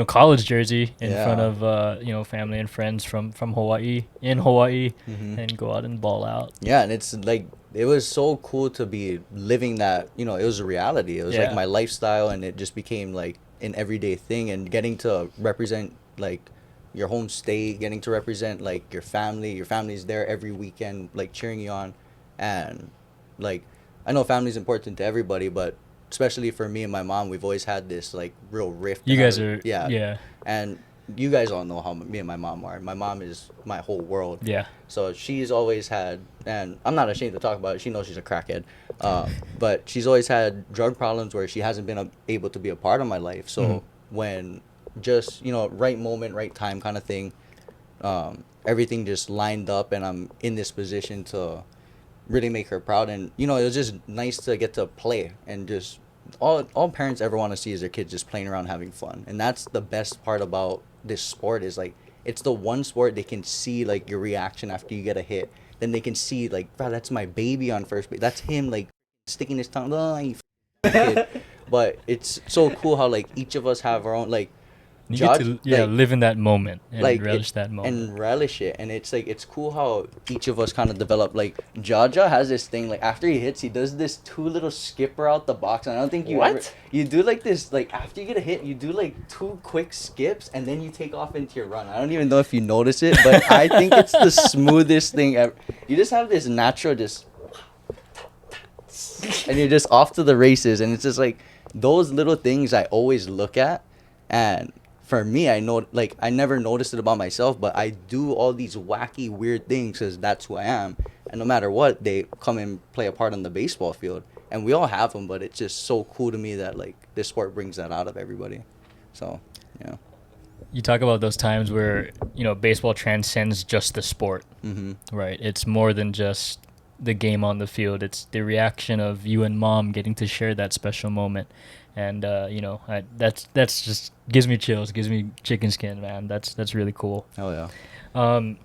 college jersey in front of, family and friends from Hawaii, Mm-hmm. and go out and ball out. Yeah, and it's like, it was so cool to be living that, it was a reality. It was like my lifestyle, and it just became like an everyday thing, and getting to represent like your home state, getting to represent like your family's there every weekend, like cheering you on. And like, I know family's important to everybody, but especially for me and my mom, we've always had this like real rift. You guys are and you guys all know how me and my mom are. My mom is my whole world. Yeah. So she's always had, and I'm not ashamed to talk about it, she knows she's a crackhead, but she's always had drug problems where she hasn't been able to be a part of my life. So when just right moment, right time kind of thing, everything just lined up, and I'm in this position to really make her proud. And it was just nice to get to play, and just all parents ever want to see is their kids just playing around, having fun. And that's the best part about this sport, is like, it's the one sport they can see like your reaction after you get a hit. Then they can see like, bro, that's my baby on first base, that's him like sticking his tongue, oh, you kid. But it's so cool how like each of us have our own, like You Judge, get to live in that moment and relish that moment. And relish it. And it's like, it's cool how each of us kind of develop. Like, Jaja has this thing, like, after he hits, he does this 2 little skipper out the box. And I don't think you do like this, like, after you get a hit, you do like 2 quick skips and then you take off into your run. I don't even know if you notice it, but I think it's the smoothest thing ever. You just have this natural just, and you're just off to the races. And it's just like, those little things I always look at. And for me, I know, like, I never noticed it about myself, but I do all these wacky, weird things because that's who I am. And no matter what, they come and play a part on the baseball field. And we all have them, but it's just so cool to me that, like, this sport brings that out of everybody. So, yeah. You talk about those times where, baseball transcends just the sport, right? It's more than just the game on the field. It's the reaction of you and mom getting to share that special moment. And that's just gives me chills, gives me chicken skin, man. That's really cool. Oh yeah.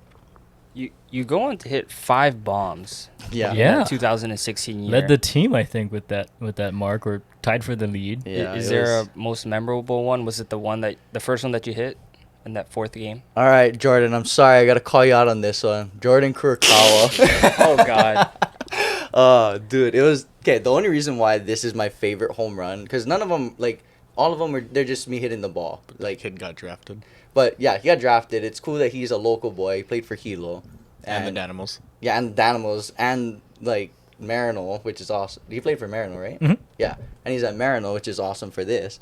You go on to hit 5 bombs. Yeah. In that 2016 year. Led the team, I think, with that mark, or tied for the lead. Yeah. Is there a most memorable one? Was it the first one that you hit in that 4th game? All right, Jordan. I'm sorry, I gotta call you out on this one. Jordan Kurokawa. Oh God. Dude, it was okay. The only reason why this is my favorite home run, because none of them, like, all of them they're just me hitting the ball. Like, Kid got drafted. but yeah, he got drafted. It's cool that he's a local boy. He played for Hilo. And the Danimals. Yeah, and the Danimals, and like Marino, which is awesome. He played for Marino, right? Mm-hmm. Yeah, and he's at Marino, which is awesome for this.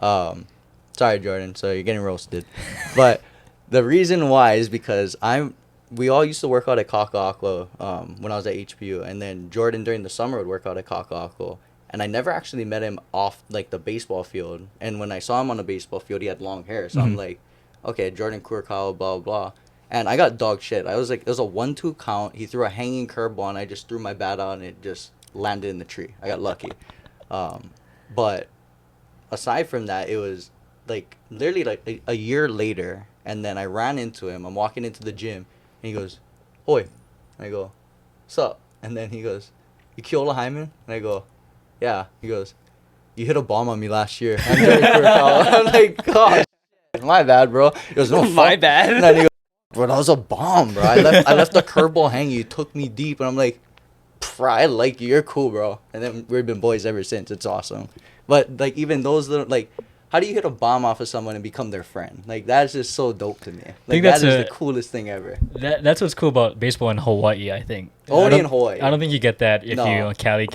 Sorry, Jordan. So you're getting roasted, but the reason why is because we all used to work out at Kaka'ako when I was at HPU, and then Jordan during the summer would work out at Kaka'ako, and I never actually met him off like the baseball field. And when I saw him on the baseball field, he had long hair, so I'm like, okay, Jordan Kurokawa, blah blah. And I got dog shit. I was like, it was a 1-2 count. He threw a hanging curveball, and I just threw my bat out, and it just landed in the tree. I got lucky. But aside from that, it was like literally like a year later, and then I ran into him. I'm walking into the gym, and he goes, "Oi," and I go, "Sup?" And then he goes, "You Keola Himan?" And I go, "Yeah." He goes, "You hit a bomb on me last year." I'm like, "Gosh, my bad, bro." He goes, "No, My fuck." bad. And then he goes, "Bro, that was a bomb, bro. I left the curveball hanging. You took me deep." And I'm like, "I like you. You're cool, bro." And then we've been boys ever since. It's awesome. But like, even those little, like, how do you hit a bomb off of someone and become their friend? Like, that's just so dope to me. Like, that is the coolest thing ever. That's what's cool about baseball in Hawaii, I think. Only in Hawaii. I don't think you get that if No. you Cali,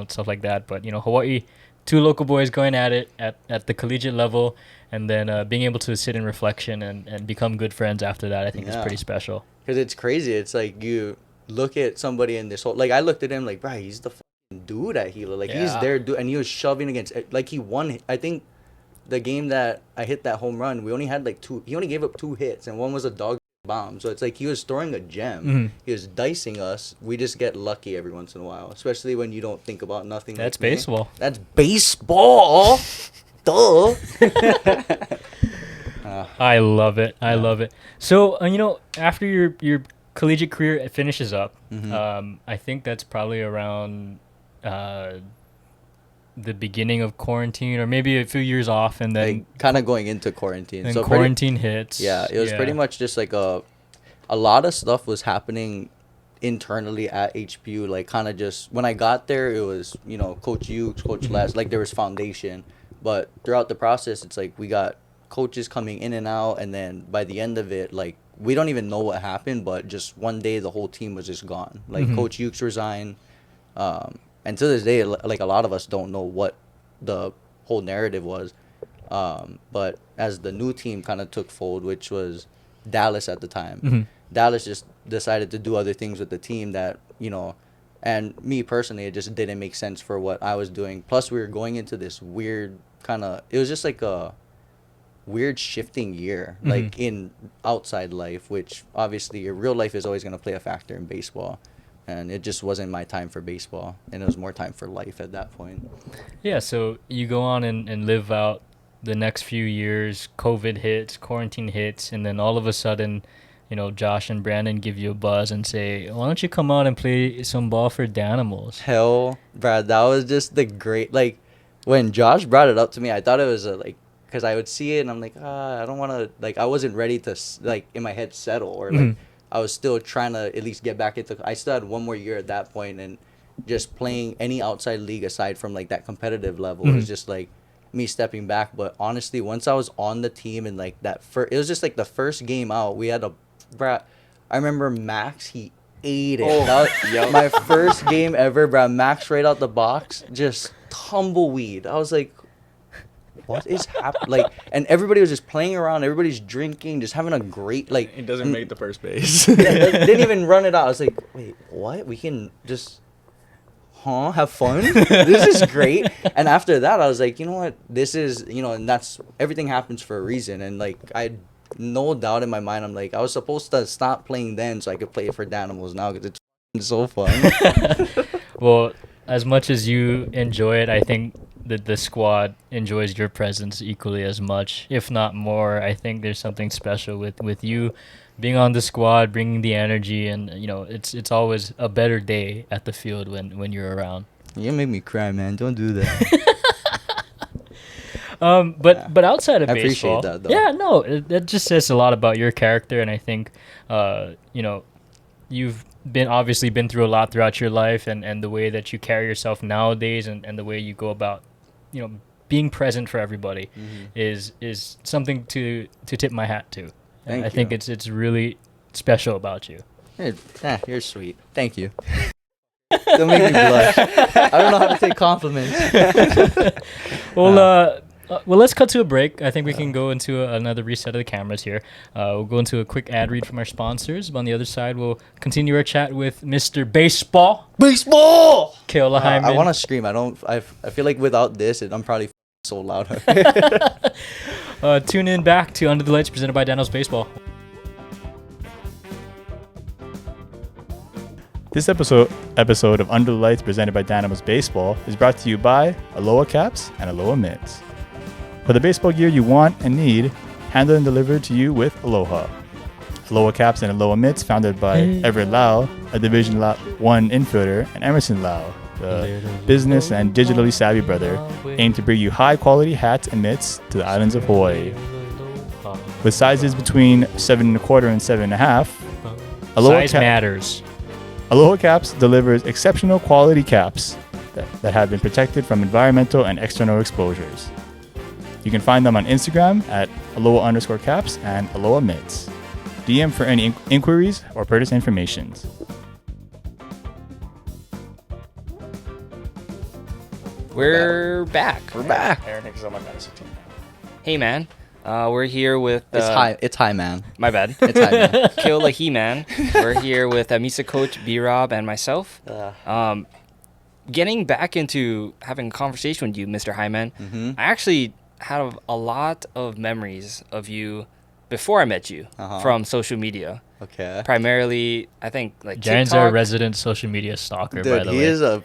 stuff like that. But Hawaii, 2 local boys going at it at the collegiate level, and then being able to sit in reflection and become good friends after that, I think is pretty special. Because it's crazy. It's like you look at somebody in this whole, like, I looked at him like, bro, he's the fucking dude at Hilo. Like, he's there, dude, and he was shoving against, like, he won. I think the game that I hit that home run, we only had like 2. He only gave up 2 hits, and one was a dog bomb. So it's like he was throwing a gem. Mm-hmm. He was dicing us. We just get lucky every once in a while, especially when you don't think about nothing. That's like me. baseball. That's baseball. Duh. I love it. I love it. So, after your collegiate career finishes up, I think that's probably around the beginning of quarantine, or maybe a few years off, and then Like, kind of going into quarantine. and So quarantine hits. Yeah, it was pretty much just like a lot of stuff was happening internally at HPU. Like, kind of just when I got there, it was, Coach Hughes, Coach Les, like, there was foundation. But throughout the process, it's like we got coaches coming in and out, and then by the end of it, like, we don't even know what happened, but just one day the whole team was just gone. Like, Coach Hughes resigned, and to this day, like, a lot of us don't know what the whole narrative was. But as the new team kind of took fold, which was Dallas at the time, Dallas just decided to do other things with the team that, and me personally, it just didn't make sense for what I was doing. Plus, we were going into this weird it was just like a weird shifting year, like in outside life, which obviously your real life is always going to play a factor in baseball. And it just wasn't my time for baseball, and it was more time for life at that point. Yeah, so you go on and live out the next few years. COVID hits, quarantine hits, and then all of a sudden, Josh and Brandon give you a buzz and say, "Why don't you come out and play some ball for Danimals?" Hell, Brad, that was just the great, like, when Josh brought it up to me, I thought it was because I would see it and I'm like, I don't want to, like, I wasn't ready to, like, in my head settle, or like, I was still trying to at least get back into, I still had one more year at that point, and just playing any outside league aside from, like, that competitive level was just, like, me stepping back. But honestly, once I was on the team and, like, it was just, like, the first game out, we had I remember Max, he ate it. My first game ever, bro. Max right out the box, just tumbleweed. I was like, what is happening? Like, and everybody was just playing around. Everybody's drinking, just having a great, like. It doesn't make the first base. Didn't even run it out. I was like, wait, what? We can just, have fun? This is great. And after that, I was like, you know what? This is, and that's, everything happens for a reason. And, like, I had no doubt in my mind. I'm like, I was supposed to stop playing then so I could play it for Danimals now because it's so fun. Well, as much as you enjoy it, I think that the squad enjoys your presence equally as much, if not more. I think there's something special with you being on the squad, bringing the energy, and it's always a better day at the field when you're around. You make me cry, man. Don't do that. But outside of I baseball, appreciate that, though. yeah, no, it just says a lot about your character, and I think, you've obviously been through a lot throughout your life, and the way that you carry yourself nowadays, and the way you go about, being present for everybody, is something to tip my hat to. And I think it's really special about you. You're sweet. Thank you. Don't make me blush. I don't know how to take compliments. Well, let's cut to a break. I think we can go into another reset of the cameras here. We'll go into a quick ad read from our sponsors. On the other side, we'll continue our chat with Mr. Baseball. Keola Himan. I want to scream. I feel like without this, I'm probably so loud. Tune in back to Under the Lights presented by Danimals Baseball. This episode of Under the Lights presented by Danimals Baseball is brought to you by Aloha Caps and Aloha Mitts. For the baseball gear you want and need, handled and delivered to you with Aloha. Aloha Caps and Aloha Mitts, founded by Everett Lau, a Division 1 infielder, and Emerson Lau, the business and digitally savvy brother, aim to bring you high-quality hats and mitts to the islands of Hawaii. With sizes between 7 1/4 and 7 1/2, Size matters. Aloha Caps delivers exceptional quality caps that have been protected from environmental and external exposures. You can find them on Instagram at Aloha_caps and Aloha Mitts. DM for any inquiries or purchase information. We're back. Aaron Hicks is on my fantasy team. Hey, man. We're here with... It's high, man. My bad. It's high, man. Keola Himan. We're here with Misa Coach, B-Rob, and myself. Getting back into having a conversation with you, Mr. Hyman, I actually had a lot of memories of you before I met you from social media. Okay. Primarily, I think, like Jaren's TikTok. our resident social media stalker, Dude, by the he way. is a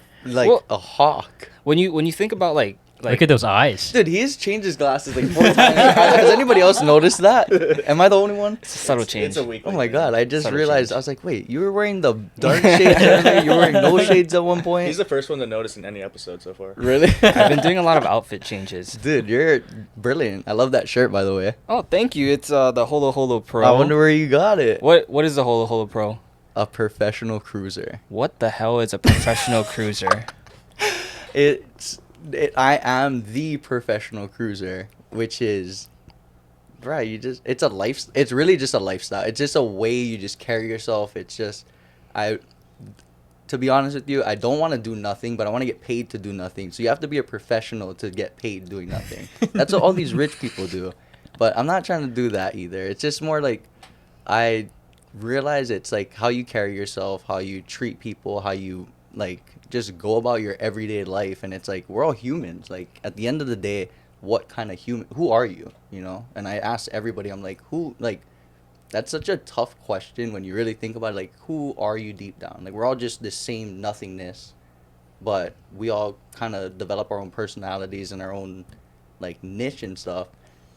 hawk. When you think about like Look at those eyes. Dude, he's changed his glasses like 4 times. Has anybody else noticed that? Am I the only one? it's a subtle change. It's a week. Oh my god, I just Subtle realized. change. I was like, wait, you were wearing the dark shades earlier? You were wearing no shades at one point? He's the first one to notice in any episode so far. Really? I've been doing a lot of outfit changes. Dude, you're brilliant. I love that shirt, by the way. Oh, thank you. It's the Holo Holo Pro. I wonder where you got it. What is the Holo Holo Pro? A professional cruiser. What the hell is a professional cruiser? I am the professional cruiser, which is, right, it's really just a lifestyle. It's just a way you just carry yourself. It's just, to be honest with you, I don't want to do nothing, but I want to get paid to do nothing. So you have to be a professional to get paid doing nothing. That's what all these rich people do. But I'm not trying to do that either. It's just more like, I realize it's like how you carry yourself, how you treat people, how you like just go about your everyday life. And it's like, we're all humans. Like at the end of the day, what kind of who are you, And I ask everybody, I'm like, that's such a tough question when you really think about it. Like, who are you deep down? Like, we're all just the same nothingness, but we all kind of develop our own personalities and our own like niche and stuff.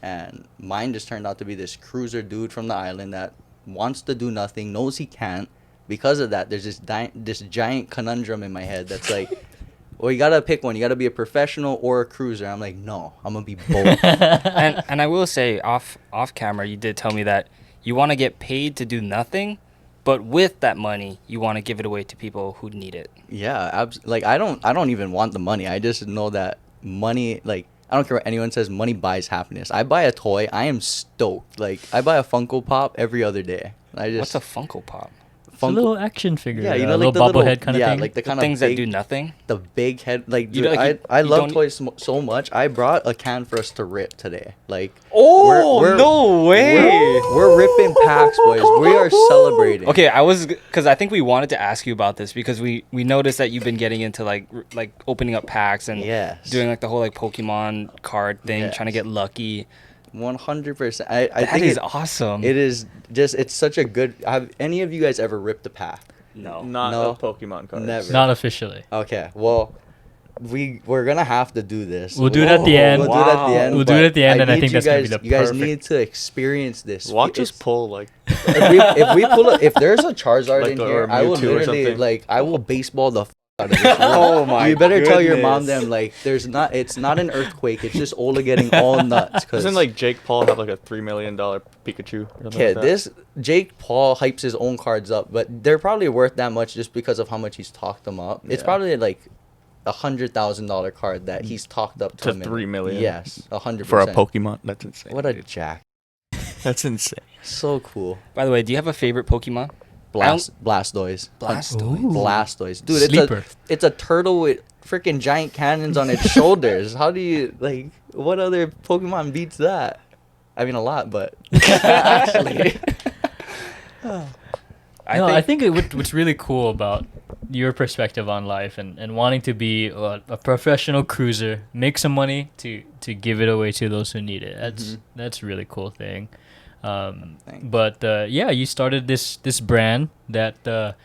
And mine just turned out to be this cruiser dude from the island that wants to do nothing, knows he can't. Because of that, there's this giant conundrum in my head that's like, well, you gotta pick one. You gotta be a professional or a cruiser. I'm like, no, I'm gonna be both. And I will say off camera, you did tell me that you want to get paid to do nothing, but with that money, you want to give it away to people who need it. Yeah, like I don't even want the money. I just know that money, like I don't care what anyone says, money buys happiness. I buy a toy, I am stoked. Like I buy a Funko Pop every other day. What's a Funko Pop? It's a little action figure. Yeah, you know, a like little the bobblehead kind of thing. Yeah, like the kind The of things that do nothing. The big head, like, You dude, don't- like, I you love don't- toys so much. I brought a can for us to rip today. Like, Oh, we're- no way! we're ripping packs, boys. We are celebrating. Okay, because I think we wanted to ask you about this because we noticed that you've been getting into like opening up packs and Yes. doing like the whole like Pokemon card thing, Yes. trying to get lucky. 100%. I That think is awesome. It is just, it's such a good. Have any of you guys ever ripped a pack? No. Not No. a Pokemon card. Never. Not officially. Okay, well, we're gonna have to do this. We'll do it at the end. We'll do it at the end. We'll do it but at the end, and I need think you that's gonna be guys- the You guys perfect- need to experience this. Watch us It's- pull like if we pull if there's a Charizard Like in the- here, or I will Mewtwo or literally something. I will baseball the out of this room. Oh my You better tell your mom goodness. them like it's not an earthquake. It's just Ola getting all nuts. Cause doesn't like Jake Paul have like a $3 million Pikachu? Or something okay, like that? this Jake Paul hypes his own cards up, but they're probably worth that much just because of how much he's talked them up. It's Yeah. probably like $100,000 card that he's talked up To to $3 million. Yes, 100%. for a Pokemon. That's insane. What a jack! That's insane. So cool. By the way, do you have a favorite Pokemon? Blastoise. Blastoise. Blastoise. Dude, Sleeper. it's a turtle with freaking giant cannons on its shoulders. How do you, like, what other Pokemon beats that? I mean, a lot, but actually. I think what's really cool about your perspective on life and wanting to be a professional cruiser, make some money to give it away to those who need it. That's a really cool thing. But yeah, you started this brand that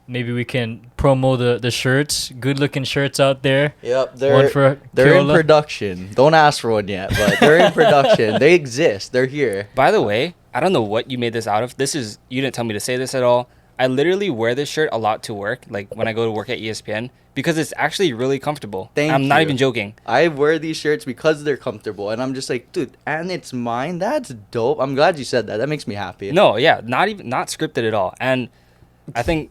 maybe we can promo the shirts, good looking shirts out there. Yep, One they're for in Keola. production. Don't ask for one yet, but they're in production. They exist. They're here. By the way, I don't know what you made this out of. You didn't tell me to say this at all. I literally wear this shirt a lot to work, like when I go to work at ESPN, because it's actually really comfortable. I'm not you. even joking. I wear these shirts because they're comfortable, and I'm just like, dude, and it's mine. That's dope. I'm glad you said that. That makes me happy. No, yeah, not scripted at all. And I think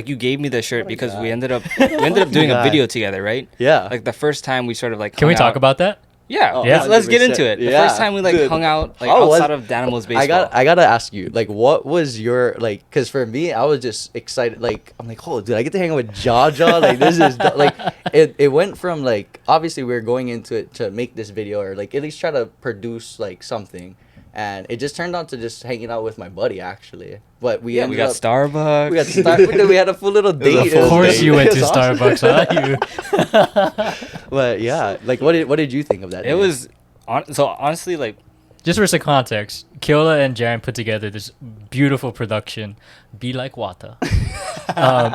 you gave me the shirt because we ended up doing a guy. video together, right? Yeah. Like the first time we sort of like Can we hung talk out. about that? Yeah, Oh, let's get into 100%. it. The Yeah. first time we like Dude, hung out like how was- outside of Danimals Baseball. I gotta ask you, like, what was your, like, because for me, I was just excited. Like, I'm like, oh, dude, I get to hang out with Jaja. Like, this is like, it went from like, obviously we were going into it to make this video or like at least try to produce like something, and it just turned out to just hanging out with my buddy actually. But we we ended got up, Starbucks. we had a full little date. Of course you went to It was awesome. Starbucks, huh? You. But yeah, like, what did you think of that? It was so honestly like Just for some context, Keola and Jarin put together this beautiful production, Be Like Wata.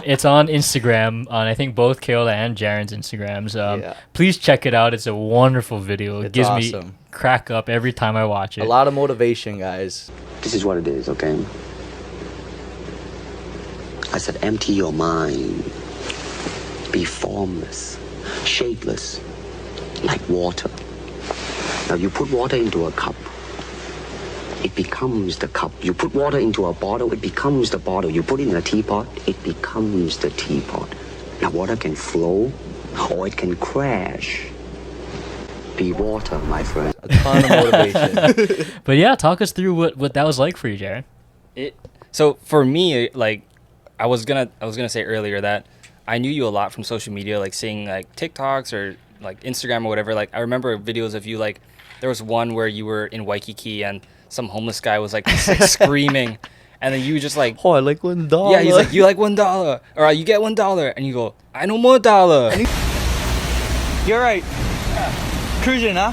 It's on Instagram, on I think both Keola and Jarin's Instagrams. Yeah. Please check it out. It's a wonderful video. It It's gives me awesome. crack up every time I watch it. a lot of motivation, guys. This is what it is, okay? I said, empty your mind. Be formless, shapeless, like water. Now, you put water into a cup, it becomes the cup. You put water into a bottle, it becomes the bottle. You put it in a teapot, it becomes the teapot. Now, water can flow, or it can crash. Be water, my friend. A ton of motivation. But yeah, talk us through what that was like for you, Jarin. So for me, like I was gonna say earlier that I knew you a lot from social media, like seeing like TikToks or like Instagram or whatever. Like I remember videos of you, like there was one where you were in Waikiki and some homeless guy was like, screaming, and then you just like, Oh, I like $1. yeah, he's like, you like $1 or you get $1, and you go, I know more dollar. You're right. Cruising, huh?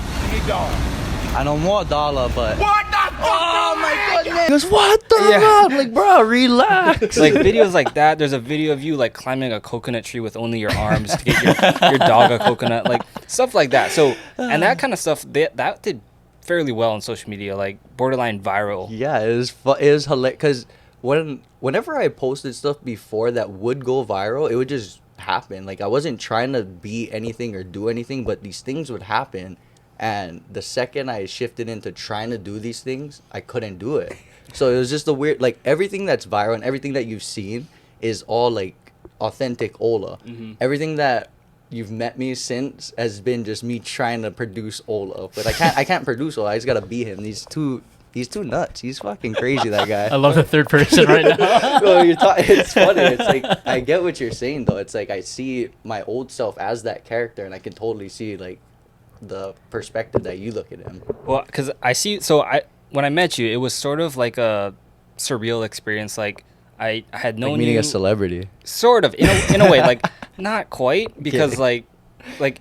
I know more dollar, but what the fuck? Oh my goodness! He goes, what the Yeah. fuck? I'm like, bro, relax. Like videos like that. There's a video of you like climbing a coconut tree with only your arms to get your dog a coconut, like stuff like that. So and that kind of stuff that did fairly well on social media, like borderline viral. Yeah, it was hilarious because whenever I posted stuff before that would go viral, it would just happen. Like I wasn't trying to be anything or do anything, but these things would happen. And the second I shifted into trying to do these things, I couldn't do it. So it was just a weird, like everything that's viral and everything that you've seen is all like authentic Ola. Everything that you've met me since has been just me trying to produce Ola, but I can't produce Ola. I just gotta be him. He's too nuts. He's fucking crazy, that guy. I love the third person right now. Well, it's funny. It's like I get what you're saying though. It's like I see my old self as that character, and I can totally see like the perspective that you look at him. Well, because I see. So when I met you, it was sort of like a surreal experience. Like I had known Like meeting you a celebrity. sort of in a way, like not quite, because like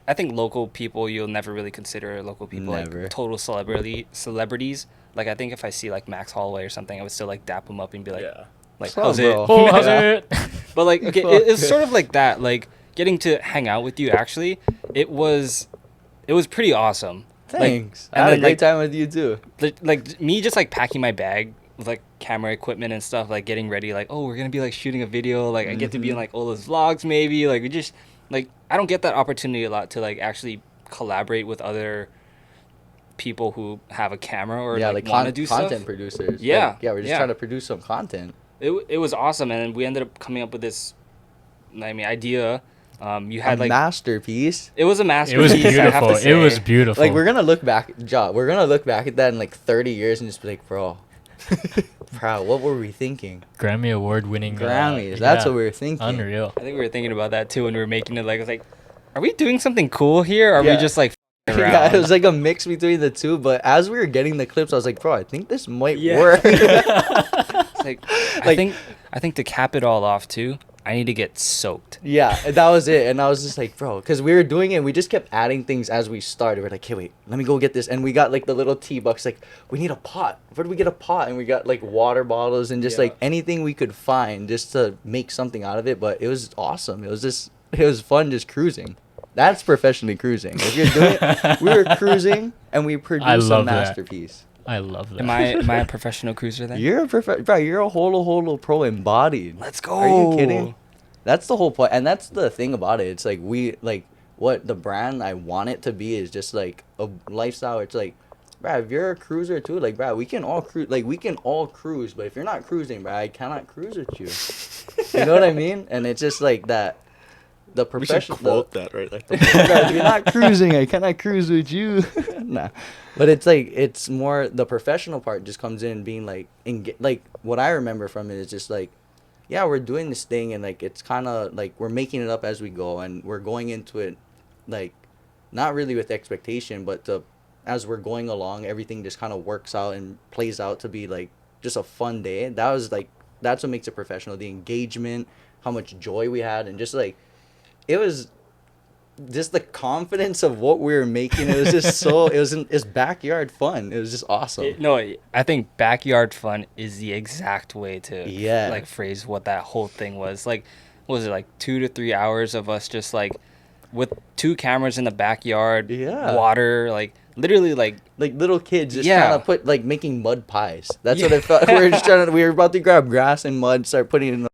I think local people, you'll never really consider local people Never. like total celebrities. Like I think if I see like Max Holloway or something, I would still like dap him up and be like, Yeah. like What's up, how's it? bro? Oh, how's it? But like, okay, it's sort of like that. Like getting to hang out with you. Actually, it was pretty awesome. Thanks. and I had a then, great like- time with you too. Like me just like packing my bag with like camera equipment and stuff, like getting ready, like, oh, we're gonna be like shooting a video, like I get to be in like Ola's vlogs maybe, like we just like I don't get that opportunity a lot to like actually collaborate with other people who have a camera or Yeah, like like want to do content stuff. producers. Yeah, Like, yeah, we're just yeah. trying to produce some content. It was awesome, and we ended up coming up with this, I mean, idea. You A had like masterpiece. it was a It masterpiece. was I have beautiful. to It say. was beautiful. Like we're gonna look back, we're gonna look back at that in like 30 years and just be like, bro, what were we thinking? Grammy award winning Grammys. That's what we were thinking. Unreal. I think we were thinking about that too when we were making it. Like, I was like, are we doing something cool here? Or are Yeah. we just like f***ing around? Yeah, it was like a mix between the two. But as we were getting the clips, I was like, bro, I think this might Yeah. work. It's like, Like- I think to cap it all off too, I need to get soaked. Yeah, and that was it. And I was just like, bro, because we were doing it, and we just kept adding things as we started. We're like, hey, wait, let me go get this. And we got like the little tea bucks. Like, we need a pot. Where do we get a pot? And we got like water bottles and just like anything we could find just to make something out of it. But it was awesome. It was fun just cruising. That's professionally cruising. If you're doing it, we were cruising and we produced a love that. masterpiece. I love that. Am I a professional cruiser then? You're a bro. You're a holo pro embodied. Let's go. Are you kidding? That's the whole point, and that's the thing about it. It's like what the brand I want it to be is just like a lifestyle. It's like, bro, if you're a cruiser too, like, bro, we can all cruise. Like, we can all cruise, but if you're not cruising, bro, I cannot cruise with you. You know what I mean? And it's just like that. The We should professional. quote that, right? Like, Bro, if you're not cruising, I cannot cruise with you. Nah, but it's like it's more the professional part just comes in being like like what I remember from it is just like, yeah, we're doing this thing and like it's kind of like we're making it up as we go and we're going into it like not really with expectation, but as we're going along, everything just kind of works out and plays out to be like just a fun day. That's what makes it professional. The engagement, how much joy we had, and just like. It was just the confidence of what we were making. It was just it's backyard fun. It was just awesome. I think backyard fun is the exact way to Yeah. like phrase what that whole thing was. Like, what was it, like 2 to 3 hours of us just like with 2 cameras in the backyard, Yeah. water, like literally like Like little kids just Yeah. kind of like making mud pies. That's what it felt. We were just we were about to grab grass and mud, start putting it in the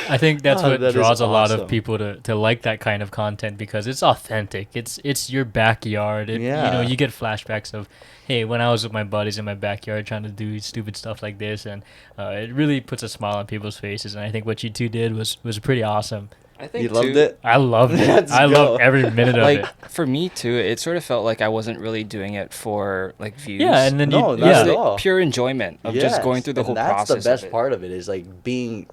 I think that's Oh, what that is draws a lot of awesome. people to like that kind of content because it's authentic. It's your backyard. Yeah. You get flashbacks of, hey, when I was with my buddies in my backyard trying to do stupid stuff like this, and it really puts a smile on people's faces. And I think what you two did was pretty awesome. I think You loved too, it? I loved it. Let's I go. loved every minute of like it. for me too, it sort of felt like I wasn't really doing it for like views. Yeah, and then No, you, not yeah, at Like, all. pure enjoyment of just going Yes, through the and whole that's process. the best of it. part of it is like being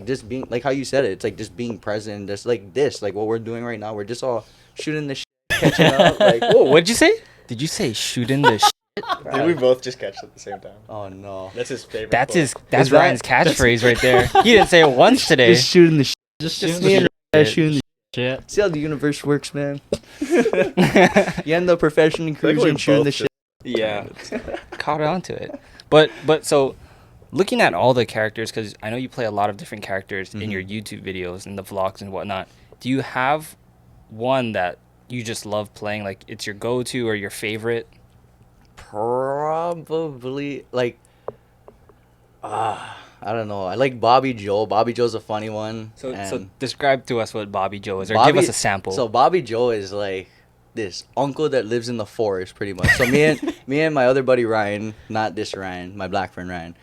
just being like how you said it. It's like just being present. Just like this, like what we're doing right now. We're just all shooting the shit, catching up. Like, Whoa, what'd you say? Did you say shooting the shit? did we both just catch it at the same time? oh no, That's his favorite. That's quote. his. That's Is that- Ryan's catchphrase right there. He didn't say it once today. just shooting the shit. just Just shooting me the and Shooting the shit. See how the universe works, man. You end up professionally I feel like cruising, we shooting both the shit. Yeah, caught on to it. But so, looking at all the characters, because I know you play a lot of different characters in your YouTube videos and the vlogs and whatnot. Do you have one that you just love playing? Like it's your go-to or your favorite? Probably like, I don't know. I like Bobby Joe. Bobby Joe's a funny one. So and describe to us what Bobby Joe is, or Bobby- give us a sample. So Bobby Joe is like this uncle that lives in the forest, pretty much. So me and my other buddy Ryan, not this Ryan, my black friend Ryan.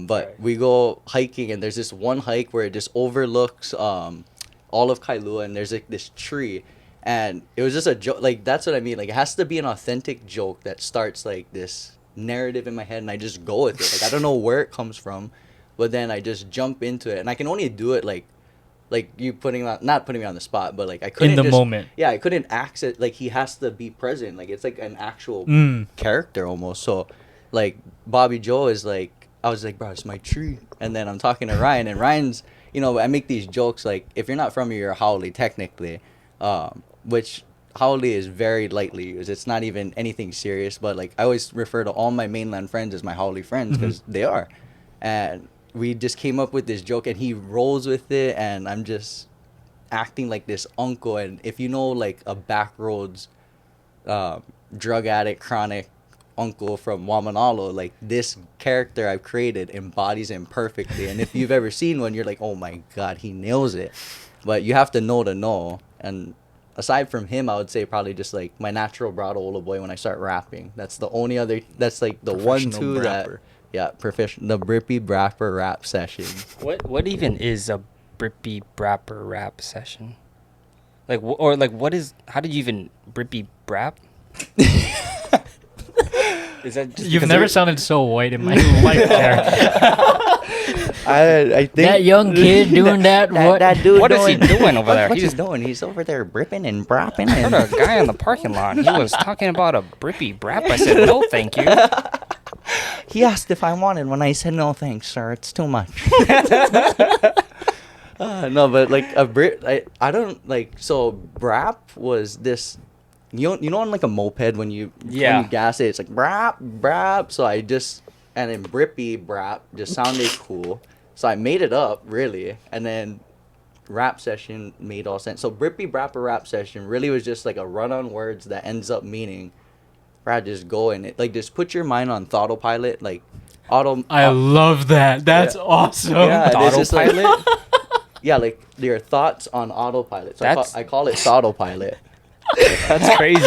But we go hiking, and there's this one hike where it just overlooks all of Kailua, and there's like this tree, and it was just a joke. Like, that's what I mean. Like, it has to be an authentic joke that starts like this narrative in my head, and I just go with it. Like, I don't know where it comes from, but then I just jump into it, and I can only do it like you not putting me on the spot, but like I couldn't In the just- moment. Yeah, I couldn't access. Like, he has to be present. Like, it's like an actual character almost. So, like, Bobby Joe is like, I was like, bro, it's my tree. And then I'm talking to Ryan, and Ryan's, I make these jokes like, if you're not from here, you're a haole technically, which haole is very lightly used. It's not even anything serious, but like I always refer to all my mainland friends as my haole friends because they are. And we just came up with this joke, and he rolls with it, and I'm just acting like this uncle. And if you know, like, a backroads drug addict, chronic uncle from Wamanalo, like, this character I've created embodies him perfectly. And if you've ever seen one, you're like, oh my god, he nails it. But you have to know. And aside from him, I would say probably just like my natural bravado Olaboy when I start rapping. That's the only other. That's like the one two rapper. the Brippy Brapper rap session. What even is a Brippy Brapper rap session? Like, or like, what is? How did you even Brippy Brap? Is that just You've because never you're- sounded so white in my life, Jared. I think That young kid doing that, what? that dude. What is he doing over there? What He he's just doing? He's over there bripping and bropping. I heard And a guy in the parking lot. He was talking about a Brippy Brap. I said, no, thank you. he asked if I wanted one. I said, no thanks, sir. It's too much. No, but like I don't like. So brap was this. You know on like a moped when you gas it, it's like brap. So I just, and then Brippy brap just sounded cool. So I made it up really, and then rap session made all sense. So Brippy brapper rap session really was just like a run on words that ends up meaning. Brad, just go in it. Like, just put your mind on autopilot. Like I love that. That's awesome. Yeah, it's just like- Autopilot? yeah, like your thoughts on autopilot. So That's- I call it autopilot. That's crazy.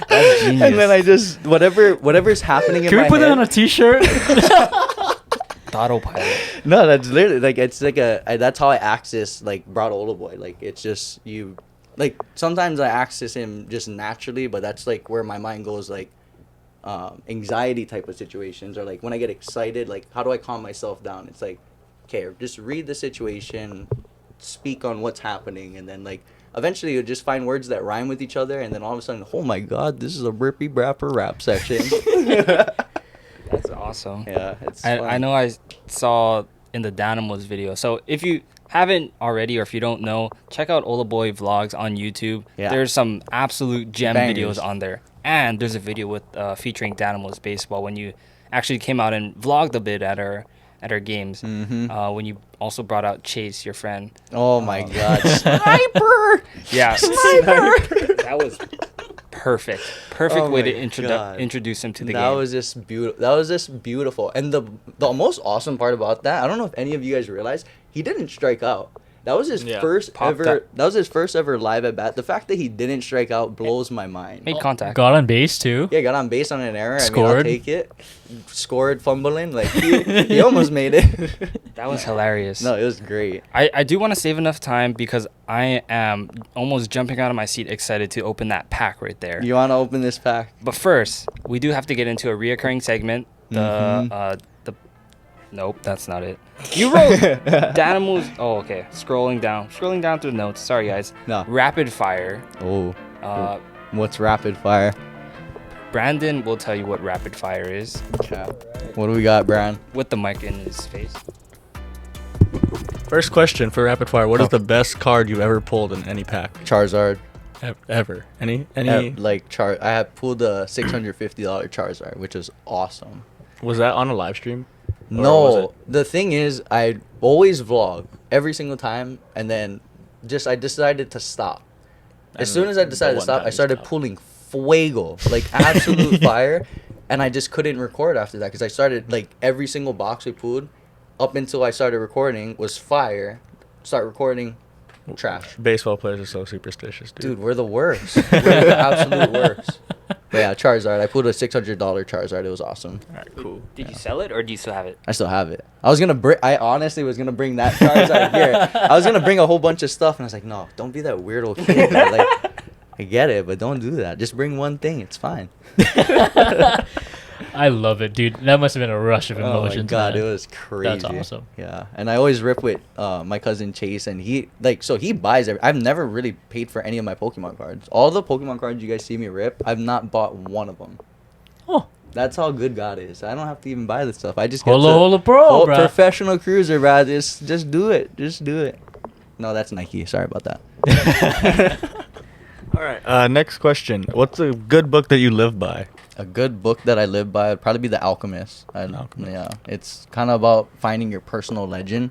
That's genius. And then I just whatever's happening in Can my we put head. that on a t-shirt? Autopilot. No, that's literally like it's like that's how I access like Broad Olaboy. Like, it's just you. Like, sometimes I access him just naturally, but that's like where my mind goes, like anxiety type of situations, or like when I get excited, like how do I calm myself down? It's like, okay, just read the situation, speak on what's happening, and then like eventually you'll just find words that rhyme with each other, and then all of a sudden, oh my god, this is a Brippy Brapper rap section. That's awesome. Yeah, it's I fun. know I saw in the Danimals video. So if you haven't already, or if you don't know, check out Olaboy vlogs on YouTube. Yeah. There's some absolute gem Bangers. videos on there. And there's a video with featuring Danimals Baseball when you actually came out and vlogged a bit at our games. When you also brought out Chase, your friend. Oh my god, sniper! Yeah, that was perfect. Perfect Oh way to my God. introduce him to the That game. was just beautiful. That was just beautiful. And the most awesome part about that, I don't know if any of you guys realize, he didn't strike out. That was his first Popped ever. up. That was his first ever live at bat. The fact that he didn't strike out blows my mind. Made contact. Got on base too. Yeah, got on base on an error. I mean, I'll Scored. take it. Scored, fumbling. Like, he almost made it. That was hilarious. No, it was great. I do want to save enough time because I am almost jumping out of my seat excited to open that pack right there. You want to open this pack? But first, we do have to get into a reoccurring segment. Nope, that's not it. You wrote Danimals. Oh, okay. Scrolling down through the notes. Sorry, guys. No. Rapid fire. Oh, Uh, what's rapid fire? Brandon will tell you what rapid fire is Okay. What do we got, Brian? with the mic in his face. First question for rapid fire: what is the best card you've ever pulled in any pack? Charizard. Ever? Any? I had pulled a $650 Charizard, which is awesome. Was that on a live stream? Or was No, the thing is, I always vlog every single time, and then I decided to stop. As And soon as I decided the to stop, one time I you started stopped. pulling fuego, like absolute fire. and I just couldn't record after that because I started like every single box we pulled up until I started recording was fire. Start recording, trash. Baseball players are so superstitious, dude. Dude, we're the worst. We're the absolute worst. But yeah, Charizard. I pulled a $600 Charizard. It was awesome. All right, cool. Did you sell it or do you still have it? I still have it. I honestly was gonna bring that Charizard here. I was gonna bring a whole bunch of stuff, and I was like, no, don't be that weirdo kid. Like, I get it, but don't do that. Just bring one thing. It's fine. I love it, dude. That must have been a rush of Oh emotions. my god, man. it was crazy. That's awesome. Yeah, and I always rip with my cousin Chase, and he buys every. I've never really paid for any of my Pokemon cards. All the Pokemon cards you guys see me rip, I've not bought one of them. Oh, That's how good God is. I don't have to even buy this stuff. I just get hola pro, bro. professional cruiser, bro. Just do it. Just do it. No, that's Nike. Sorry about that. All right. Next question. What's a good book that you live by? A good book that I live by would probably be The Alchemist. Alchemist. Yeah, it's kind of about finding your personal legend.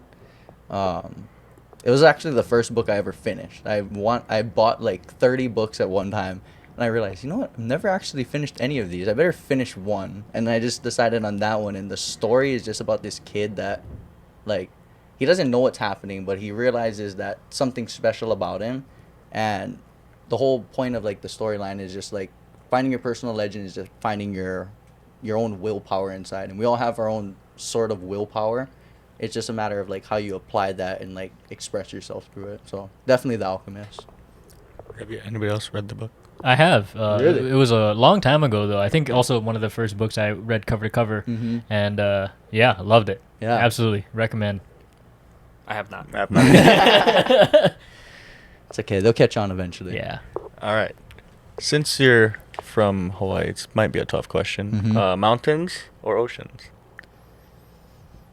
It was actually the first book I ever finished. I bought like 30 books at one time, and I realized, you know what? I've never actually finished any of these. I better finish one. And I just decided on that one. And the story is just about this kid that, like, he doesn't know what's happening, but he realizes that something's special about him. And the whole point of like the storyline is just like finding your personal legend is just finding your own willpower inside. And we all have our own sort of willpower. It's just a matter of like how you apply that and like express yourself through it. So definitely The Alchemist. Have anybody else read the book? I have. Really? It was a long time ago, though. I think also one of the first books I read cover to cover. Mm-hmm. And yeah, loved it. Yeah. Absolutely. Recommend. I have not. It's okay. They'll catch on eventually. Yeah. All right. Since you're from Hawaii, it might be a tough question. Mhm. Mountains or oceans?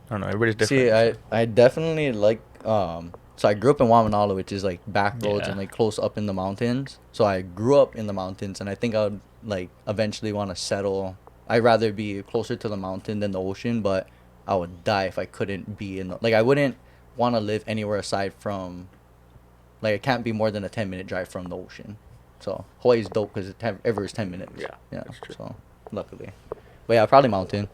I don't know. Everybody's different. See, I definitely like so I grew up in Wamanalo, which is like back roads Yeah. and like close up in the mountains. So I grew up in the mountains, and I think I would like eventually want to settle. I'd rather be closer to the mountain than the ocean, but I would die if I couldn't be in the, like I wouldn't want to live anywhere aside from, like it can't be more than a 10-minute drive from the ocean. So Hawaii's dope because ever is 10 minutes. Yeah, Yeah. that's true. So luckily, but yeah, probably mountain.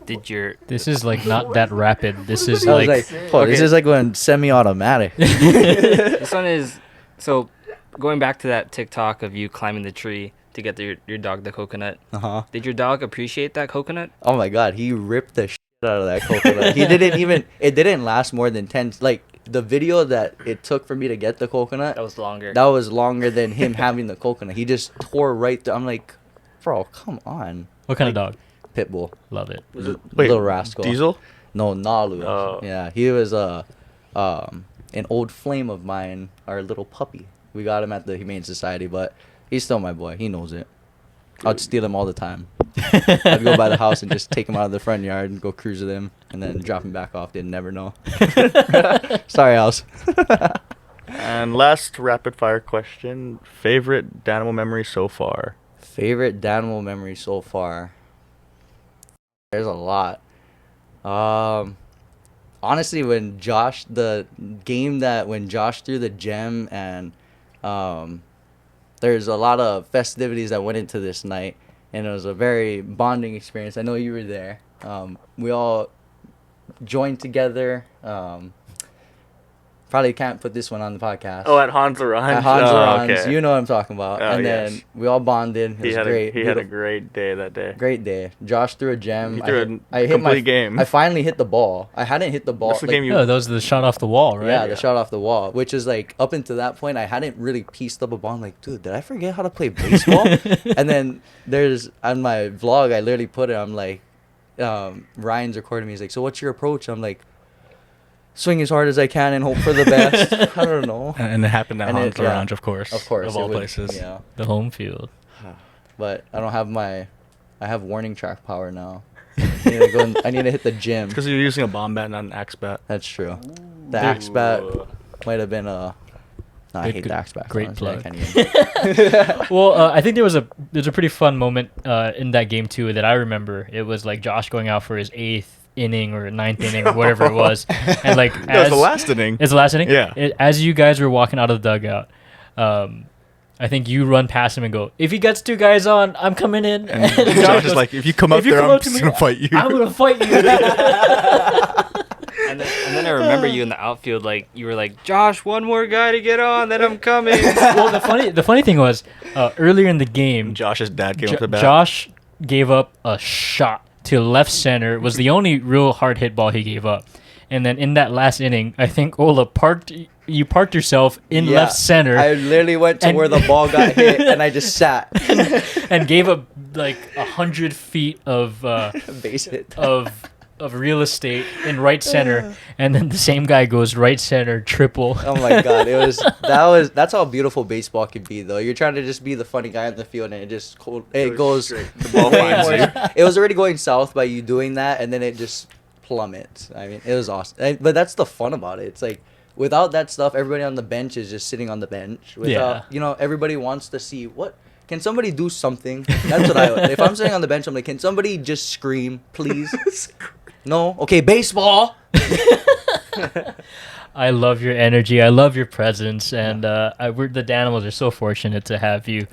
Did your This is like not that rapid. This is I was like, like, oh, this Okay. is like going semi-automatic. this one is so going back to that TikTok of you climbing the tree to get your dog the coconut. Uh-huh. Did your dog appreciate that coconut? Oh my god, he ripped the shit out of that coconut. He didn't even, it didn't last more than 10, like the video that it took for me to get the coconut, That was longer. that was longer than him having the coconut. He just tore right through. I'm like, bro, come on. what kind of dog? Pitbull. Love it. Wait, Little rascal. Diesel? No, Nalu. Oh. Yeah, he was an old flame of mine, our little puppy. We got him at the Humane Society, but he's still my boy. He knows it. I'd steal him all the time. I'd go by the house and just take him out of the front yard and go cruise with him and then drop him back off. They'd never know. Sorry, house. And last rapid fire question. Favorite Danimal memory so far? Favorite Danimal memory so far? There's a lot. Honestly, when Josh threw the gem, and there's a lot of festivities that went into this night, and it was a very bonding experience. I know you were there. We all joined together. Probably can't put this one on the podcast. Oh, at Hans Orange? At Hans Oh, Orange, okay. you know what I'm talking about. Oh, And yes. then we all bonded. It was great. He had a Beautiful. great day that day. Great day. Josh threw a gem. He threw I a hit my complete game. I finally hit the ball. I hadn't hit the ball. That's the like- game you... Oh, those are the shot off the wall, right? Yeah, the shot off the wall, which is like up until that point, I hadn't really pieced up a ball. I'm like, dude, did I forget how to play baseball? And then there's on my vlog, I literally put it. I'm like, Ryan's recording me. He's like, so what's your approach? I'm like, swing as hard as I can and hope for the best. I don't know. And it happened at And Hans it- yeah. Orange, of course. Of course, Of it all would- places. Yeah, The home field. but I don't have I have warning track power now. I need to hit the gym. It's because you're using a bomb bat, not an axe bat. That's true. The axe bat Ooh. might have been a. No, I Good- hate the axe bat. great honestly. I plug. can't even- Well, I think there's a pretty fun moment in that game too that I remember. It was like Josh going out for his 8th inning or 9th inning or whatever it was, and like That was the last inning. It's the last inning. Yeah. As you guys were walking out of the dugout, I think you run past him and go, if he gets 2 guys on, I'm coming in. And Josh is like, if you come up there, I'm just going to fight you. I'm going to fight you. And then I remember you in the outfield, like you were like, Josh, one more guy to get on, then I'm coming. Well, the funny thing was, earlier in the game, Josh's dad came up to bat. Josh gave up a shot to left center. It was the only real hard hit ball he gave up. And then in that last inning, I think Ola parked yourself in left center. I literally went to where the ball got hit, and I just sat. and gave up like 100 feet of Base hit. of real estate in right center, and then the same guy goes right center triple. Oh my god, that's how beautiful baseball can be though. You're trying to just be the funny guy in the field, and it goes The ball way finds more. you. It was already going south by you doing that, and then it just plummets. I mean, it was awesome. But that's the fun about it. It's like without that stuff, everybody on the bench is just sitting on the bench. Without, everybody wants to see what. Can somebody do something? That's what if I'm sitting on the bench, I'm like, can somebody just scream, please? No? Okay, baseball. I love your energy. I love your presence, and the Danimals are so fortunate to have you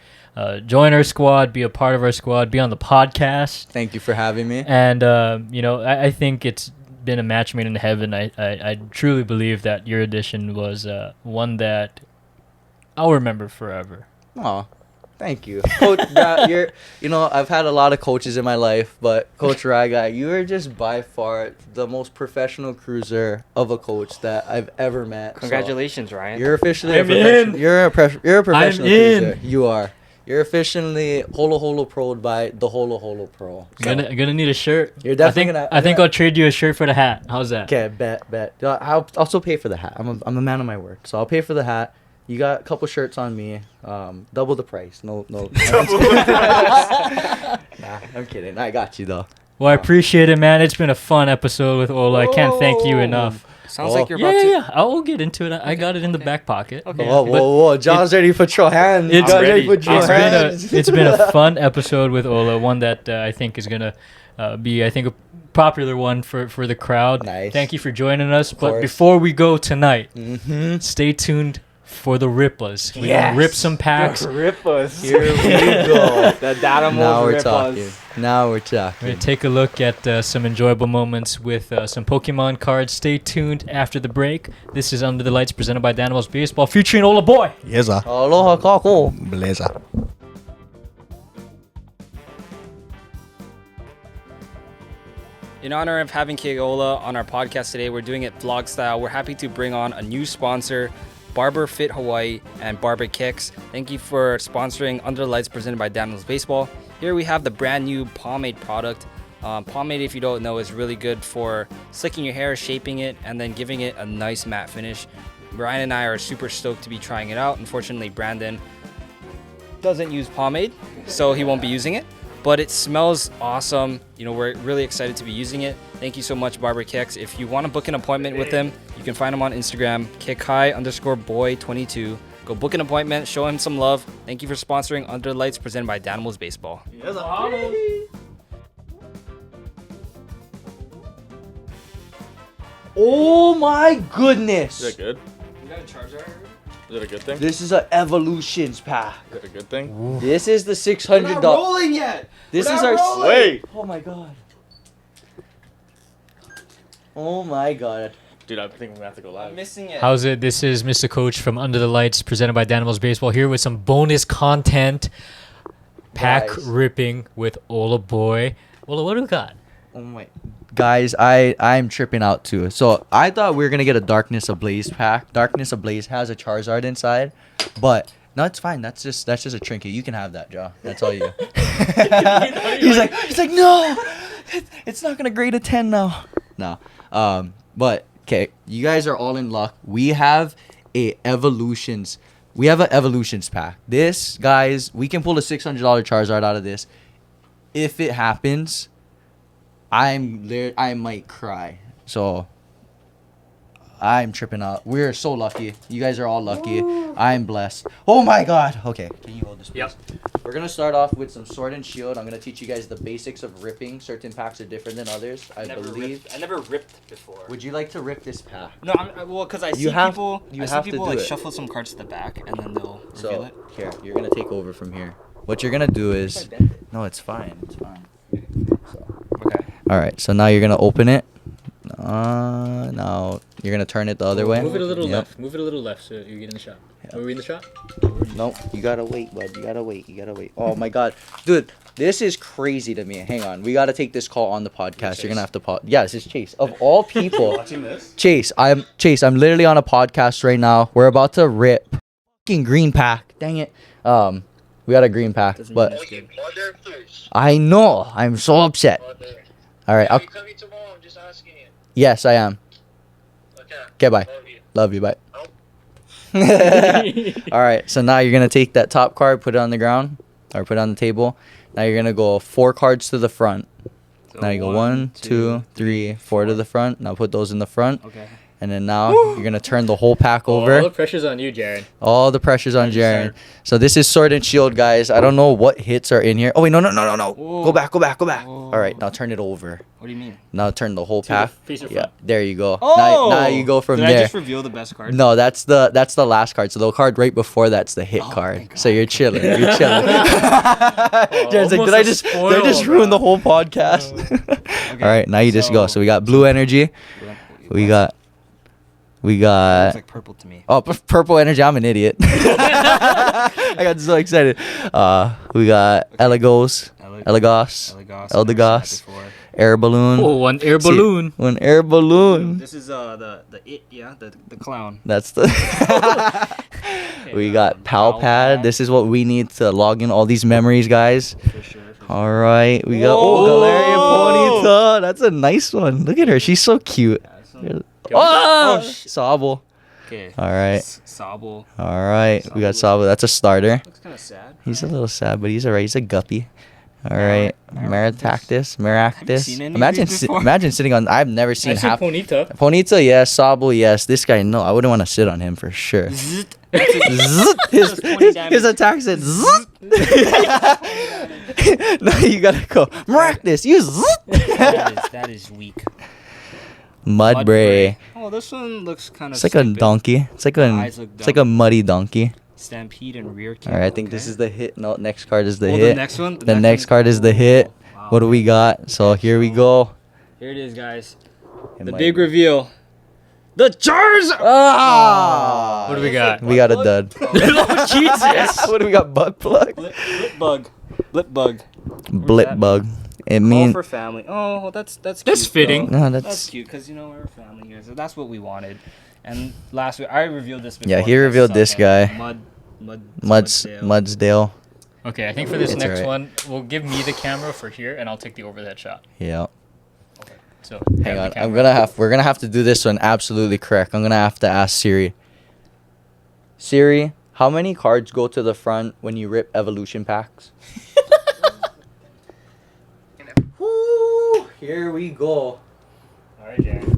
join our squad, be a part of our squad, be on the podcast. Thank you for having me. And I think it's been a match made in heaven. I truly believe that your addition was one that I'll remember forever. Aw, thank you. Coach, I've had a lot of coaches in my life, but Coach Raga, you are just by far the most professional cruiser of a coach that I've ever met. Congratulations, Ryan. You're officially I'm in. You're a professional I'm in. cruiser. You are. You're officially Holo Holo Pro'd by the Holo Holo Pro. So. I'm gonna need a shirt. You're definitely I think I'll trade you a shirt for the hat. How's that? Okay, bet. I'll also pay for the hat. I'm a man of my word, so I'll pay for the hat. You got a couple shirts on me. Double the price. No. Nah, I'm kidding. I got you though. Well, I appreciate it, man. It's been a fun episode with Ola. I can't thank you enough. Sounds like you're about to. Yeah. I will get into it. I got it in the back pocket. Okay. Whoa. John's ready to put your hand. It's John's ready. to put your hands. It's been a fun episode with Ola. One that I think is gonna be, a popular one for the crowd. Nice. Thank you for joining us. But course. before we go tonight, Mm-hmm. stay tuned for the Riplas. We're Yes. gonna rip some packs. Rip us. Here we go. The Danimals Now we're rip talking. us. Now we're We're talking. gonna take a look at some enjoyable moments with some Pokemon cards. Stay tuned after the break. This is Under the Lights, presented by Danimals Baseball, featuring Olaboy. Yes, sir. Aloha kako. Blazer. In honor of having Keola on our podcast today, we're doing it vlog style. We're happy to bring on a new sponsor, Barber Fit Hawaii and Barber Kicks. Thank you for sponsoring Under the Lights, presented by Danimals Baseball. Here we have the brand new pomade product. Pomade, if you don't know, is really good for slicking your hair, shaping it, and then giving it a nice matte finish. Brian and I are super stoked to be trying it out. Unfortunately, Brandon doesn't use pomade, so he won't be using it. But it smells awesome. We're really excited to be using it. Thank you so much, Barber Kicks. If you want to book an appointment with him, you can find him on Instagram, kickhigh_boy22. Go book an appointment, show him some love. Thank you for sponsoring Under the Lights, presented by Danimals Baseball. Oh my goodness. Is that good? You got a charger? Is it a good thing? This is a Evolutions pack. Is it a good thing? This is the $600. rolling yet. This We're is not our. rolling. Wait. Oh my god. Oh my god. Dude, I think we're gonna have to go live. I'm missing it. How's it? This is Mr. Coach from Under the Lights, presented by Danimals Baseball, here with some bonus content. Pack Guys. ripping with Olaboy. Ola, what do we got? Oh my. Guys, I'm tripping out too. So I thought we were gonna get a Darkness Ablaze pack. Darkness Ablaze has a Charizard inside, but no, it's fine. That's just a trinket. You can have that, Joe. That's all you. he's like, no, it's not gonna grade a 10 now. No. But okay, you guys are all in luck. We have an Evolutions pack. This, guys, we can pull a $600 Charizard out of this. If it happens, I might cry. So I'm tripping out. We're so lucky. You guys are all lucky. I'm blessed. Oh my god. Okay, can you hold this, please? Yep. We're gonna start off with some Sword and Shield. I'm gonna teach you guys the basics of ripping. Certain packs are different than others, I believe. I never ripped before. Would you like to rip this pack? No, well, because I see You have- people. you I see have to people do like it. shuffle some cards to the back and then they'll reveal So it. here, you're gonna take over from here. What you're gonna do is, no, it's fine. It's fine. Okay. All right. So now you're gonna open it. Now you're gonna turn it the other way. Move it a little Yep. left. Move it a little left so you're getting the shot. Are we in the shot? Nope. You gotta wait, bud. You gotta wait. You gotta wait. Oh my god, dude, this is crazy to me. Hang on. We gotta take this call on the podcast. You're gonna have to Yeah, this is Chase. Of all people, Watching this? Chase. I'm literally on a podcast right now. We're about to rip fucking green pack. Dang it. We got a green pack, but I know. I'm so upset. All right. Are you coming tomorrow? I'm just asking you. Yes, I am. Okay. Okay, bye. Love you. Love you. Bye. All right. So now you're gonna take that top card, put it on the ground, or put it on the table. Now you're gonna go 4 cards to the front. So Now you go 1, 2, 3, 4 to the front. Now put those in the front. Okay. And then now you're gonna turn the whole pack All over. the pressure's on you, Jarin. All the pressure's on Ready to Jarin. start. So this is Sword and Shield, guys. I don't know what hits are in here. Oh wait, no. Whoa. Go back. Whoa. All right, now turn it over. What do you mean? Now turn the whole the pack. face or Yeah, front? there you go. Oh! Now you go from Did there. I just reveal the best card? No, that's the last card. So the card right before that's the hit card. thank So you're chilling. You're chilling. Jared's like, almost did I a just spoil, ruin bro." the whole podcast? All right, now you just go. So we got blue energy. We got. Looks like purple to me. Oh, purple energy. I'm an idiot. I got so excited. We got Elagos, Eldegoss, air balloon. Oh, one air See, balloon. One air balloon. This is the clown. That's the. We got Pal Pad. This is what we need to log in all these memories, guys. For sure. All right, we got Galarian Ponyta. That's a nice one. Look at her. She's so cute. Oh, Sobble. Okay. All right. Sobble. All right, we got Sobble. That's a starter. Looks kind of sad. He's a little sad, but he's alright. He's a guppy. All right, Maractus. seen any of Imagine, these before? imagine sitting on. I've never seen I've seen half. Ponyta. Ponyta, yes. Sobble, yes. This guy, no. I wouldn't want to sit on him for sure. Zzzt. Zzz. His attack said zzz. No, you gotta go. Maractus, you zzz. that is weak. Mudbray. Oh, this one looks kind of. It's like a donkey. It's like Eyes a. look It's like a muddy donkey. Stampede and rear kick. All right, I think this is the hit. No, next card is the Oh, hit. the next one. The next card is the hit. Wow. What do we got? So here we go. Here it is, guys. It The might- big reveal. The Charizard. Ah! What do we got? We got a dud. Oh, Jesus. What do we got? Butt plug. Blip bug. Blip bug. Blip that bug. It Call mean for family. Oh, well, that's cute. That's fitting. though. no, That's that's cute because we're a family here, so that's what we wanted. And last week I revealed this before. Yeah, he revealed this guy. Mudsdale. Mudsdale. Okay, I think for this It's next alright. one, we'll give me the camera for here, and I'll take the overhead shot. Yeah. So Hang have the on. camera. We're gonna have to do this one absolutely correct. I'm gonna have to ask Siri. Siri, how many cards go to the front when you rip evolution packs? Woo! Here we go. All right, Jarin.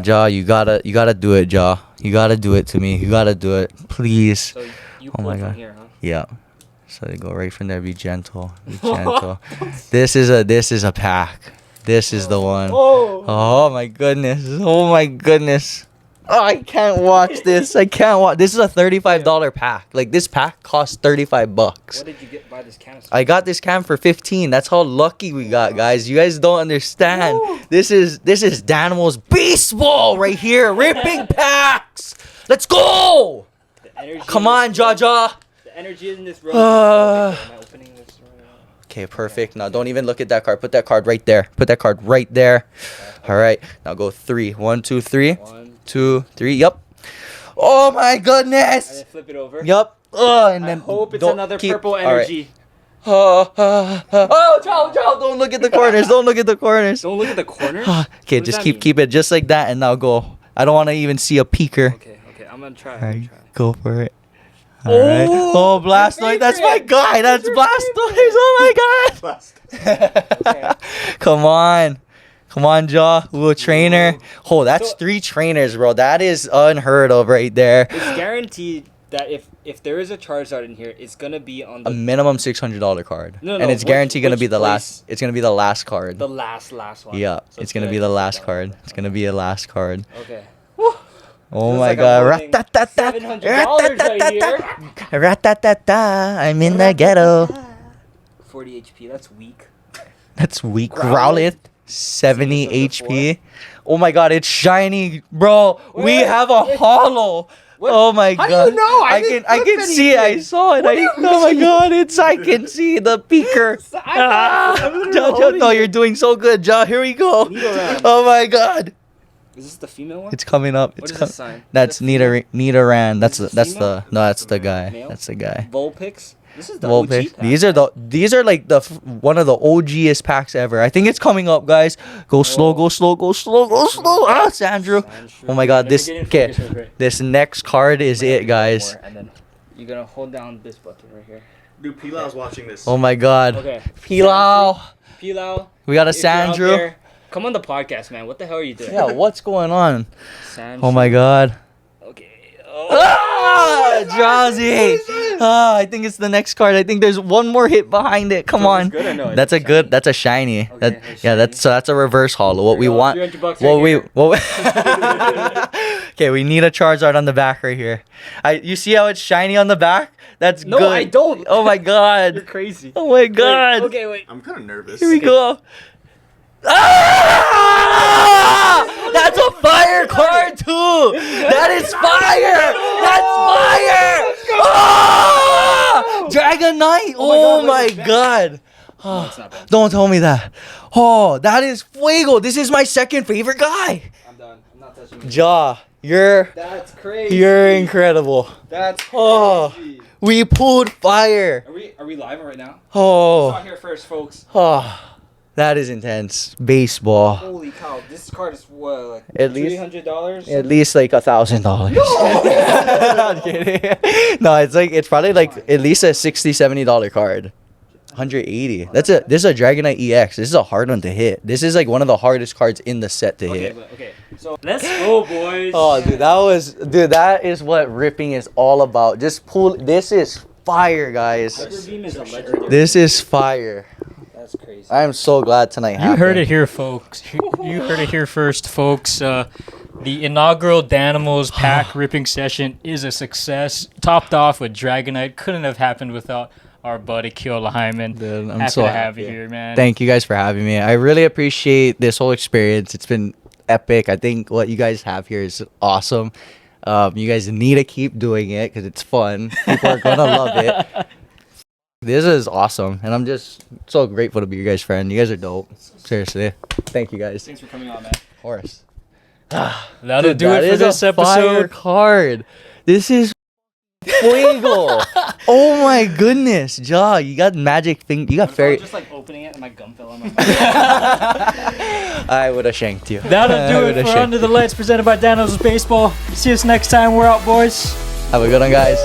Ja, you gotta do it, Ja. You gotta do it to me. You gotta do it, please. So you Oh pull my from God. here, huh? Yeah. So you go right from there. Be gentle. Be gentle. This is a pack. This is the one. Oh my goodness. Oh my goodness. Oh, I can't watch this. I can't watch. This is a $35 pack. Like this pack costs $35. What did you get by this canister? I got this cam for 15. That's how lucky we got, guys. You guys don't understand. This is Danimals Baseball right here. Ripping packs. Let's go. The energy Come in on, this Jaja. room- The energy in this room. Uh, Am I opening this right now? Okay, perfect. Now don't even look at that card. Put that card right there. Put that card right there. All right. Now go 3. 1, 2, 3. 1. 2, 3. Yup. Oh my And goodness. then flip it over. Yup. Oh, and I then hope it's don't another keep- purple all right. energy. Oh, Chow, don't look at the corners. Don't look at the corners. Don't look at the corner. Okay, What does just that keep mean? keep it just like that, and now go. I don't want to even see a peeker. Okay, I'm gonna try. All right, go for it. All right. Oh, Blastoise. That's my guy. That's Blastoise. Oh my god. Okay. Come on. Come on, Jaw. Ooh, trainer. Oh, that's 3 trainers, bro. That is unheard of right there. It's guaranteed that if there is a Charizard in here, it's gonna be on A the minimum $600 card. No, and it's which- guaranteed gonna which be the place? last. It's gonna be the last card. the last one. Yeah, So it's gonna good be I the can last sit down. card. It's gonna be a last card. Okay. Oh Feels my like I'm god. holding $700 right here. Rat-ta-ta-ta. I'm in the ghetto. 40 HP. That's weak. That's weak. Growlithe. Growlithe. 70 Seen this HP. Oh my god, it's shiny, bro. We Wait, have a wait. hollow. What? Oh my How do god. you know? I I didn't can flip see it. I anything. saw it. Oh my god, I can see the peeker. No, you're doing so good, Ja. Here we go. Nidoran. Oh my god. Is this the female one? It's coming up. What It's is this sign? That's Is that Nidoran. That's Is the this female? no, that's the guy. Male? That's the guy. Vulpix. This is the Vulpix. OG pack. These are like one of the OGest packs ever. I think it's coming up, guys. Go slow, go slow, go slow, go slow. Ah, Sandro. Oh my god, this okay. This next card is it, guys. And then you're gonna hold down this button right here. Dude, Pila's watching this. Oh my god. Okay. Pilau. Pilau. We got a if you're out Sandro. there, come on the podcast, man. What the hell are you doing? Yeah, what's going on? Sandro. Oh my god. Okay. Ah, Drowsy. Ah, I think it's the next card. I think there's one more hit behind it. Come So on. it's good or no? That's It's a good. shiny? That's a shiny. Okay, That, it's yeah, shiny. that's a reverse hollow. What we Here we go, want. 300 bucks What right we. here. Okay, we need a Charizard on the back right here. You see how it's shiny on the back? That's No, good. I don't. Oh my You're god. crazy. Oh my god. Okay, wait. I'm kind of nervous. Here we go. Ah! That's a fire card too. That is fire. That's fire. Ah! Dragonite. Oh my god. No, it's not bad. Don't tell me that. Oh, that is Fuego. This is my second favorite guy. I'm done. I'm not touching it. Ja, you're That's crazy. incredible. That's Oh, crazy. we pulled fire. Are we live right now? Oh, Saw here first, folks. oh, that is intense. Baseball. Holy cow! This card is what, like At least- $300? At least like $1,000. I'm kidding. No, it's probably like at least a $60-$70 card. 180. This is a Dragonite EX. This is a hard one to hit. This is like one of the hardest cards in the set to hit. Okay. So let's go, boys. Oh, dude, that is what ripping is all about. Just pull. This is fire, guys. Hyper Beam is a legendary. This is fire. That's crazy. I am so glad tonight happened. You heard it here, folks. You heard it here first, folks. The inaugural Danimals pack ripping session is a success. Topped off with Dragonite. Couldn't have happened without our buddy Keola Himan. Dude, I'm happy so to have happy. you here, man. Thank you guys for having me. I really appreciate this whole experience. It's been epic. I think what you guys have here is awesome. You guys need to keep doing it because it's fun. People are gonna love it. This is awesome, and I'm just so grateful to be your guys' friend. You guys are dope. Seriously, thank you guys. Thanks for coming on, man. Of course. That'll Dude, do that it for is this a fire episode. card. This is Fuego. Oh my goodness, Ja, you got magic thing. You got I fairy. was just like opening it and my gum fell on my mouth. I would have shanked you. That'll I do would've it for shanked Under the you. Lights presented by Danimals Baseball. See us next time. We're out, boys. Have a good one, guys.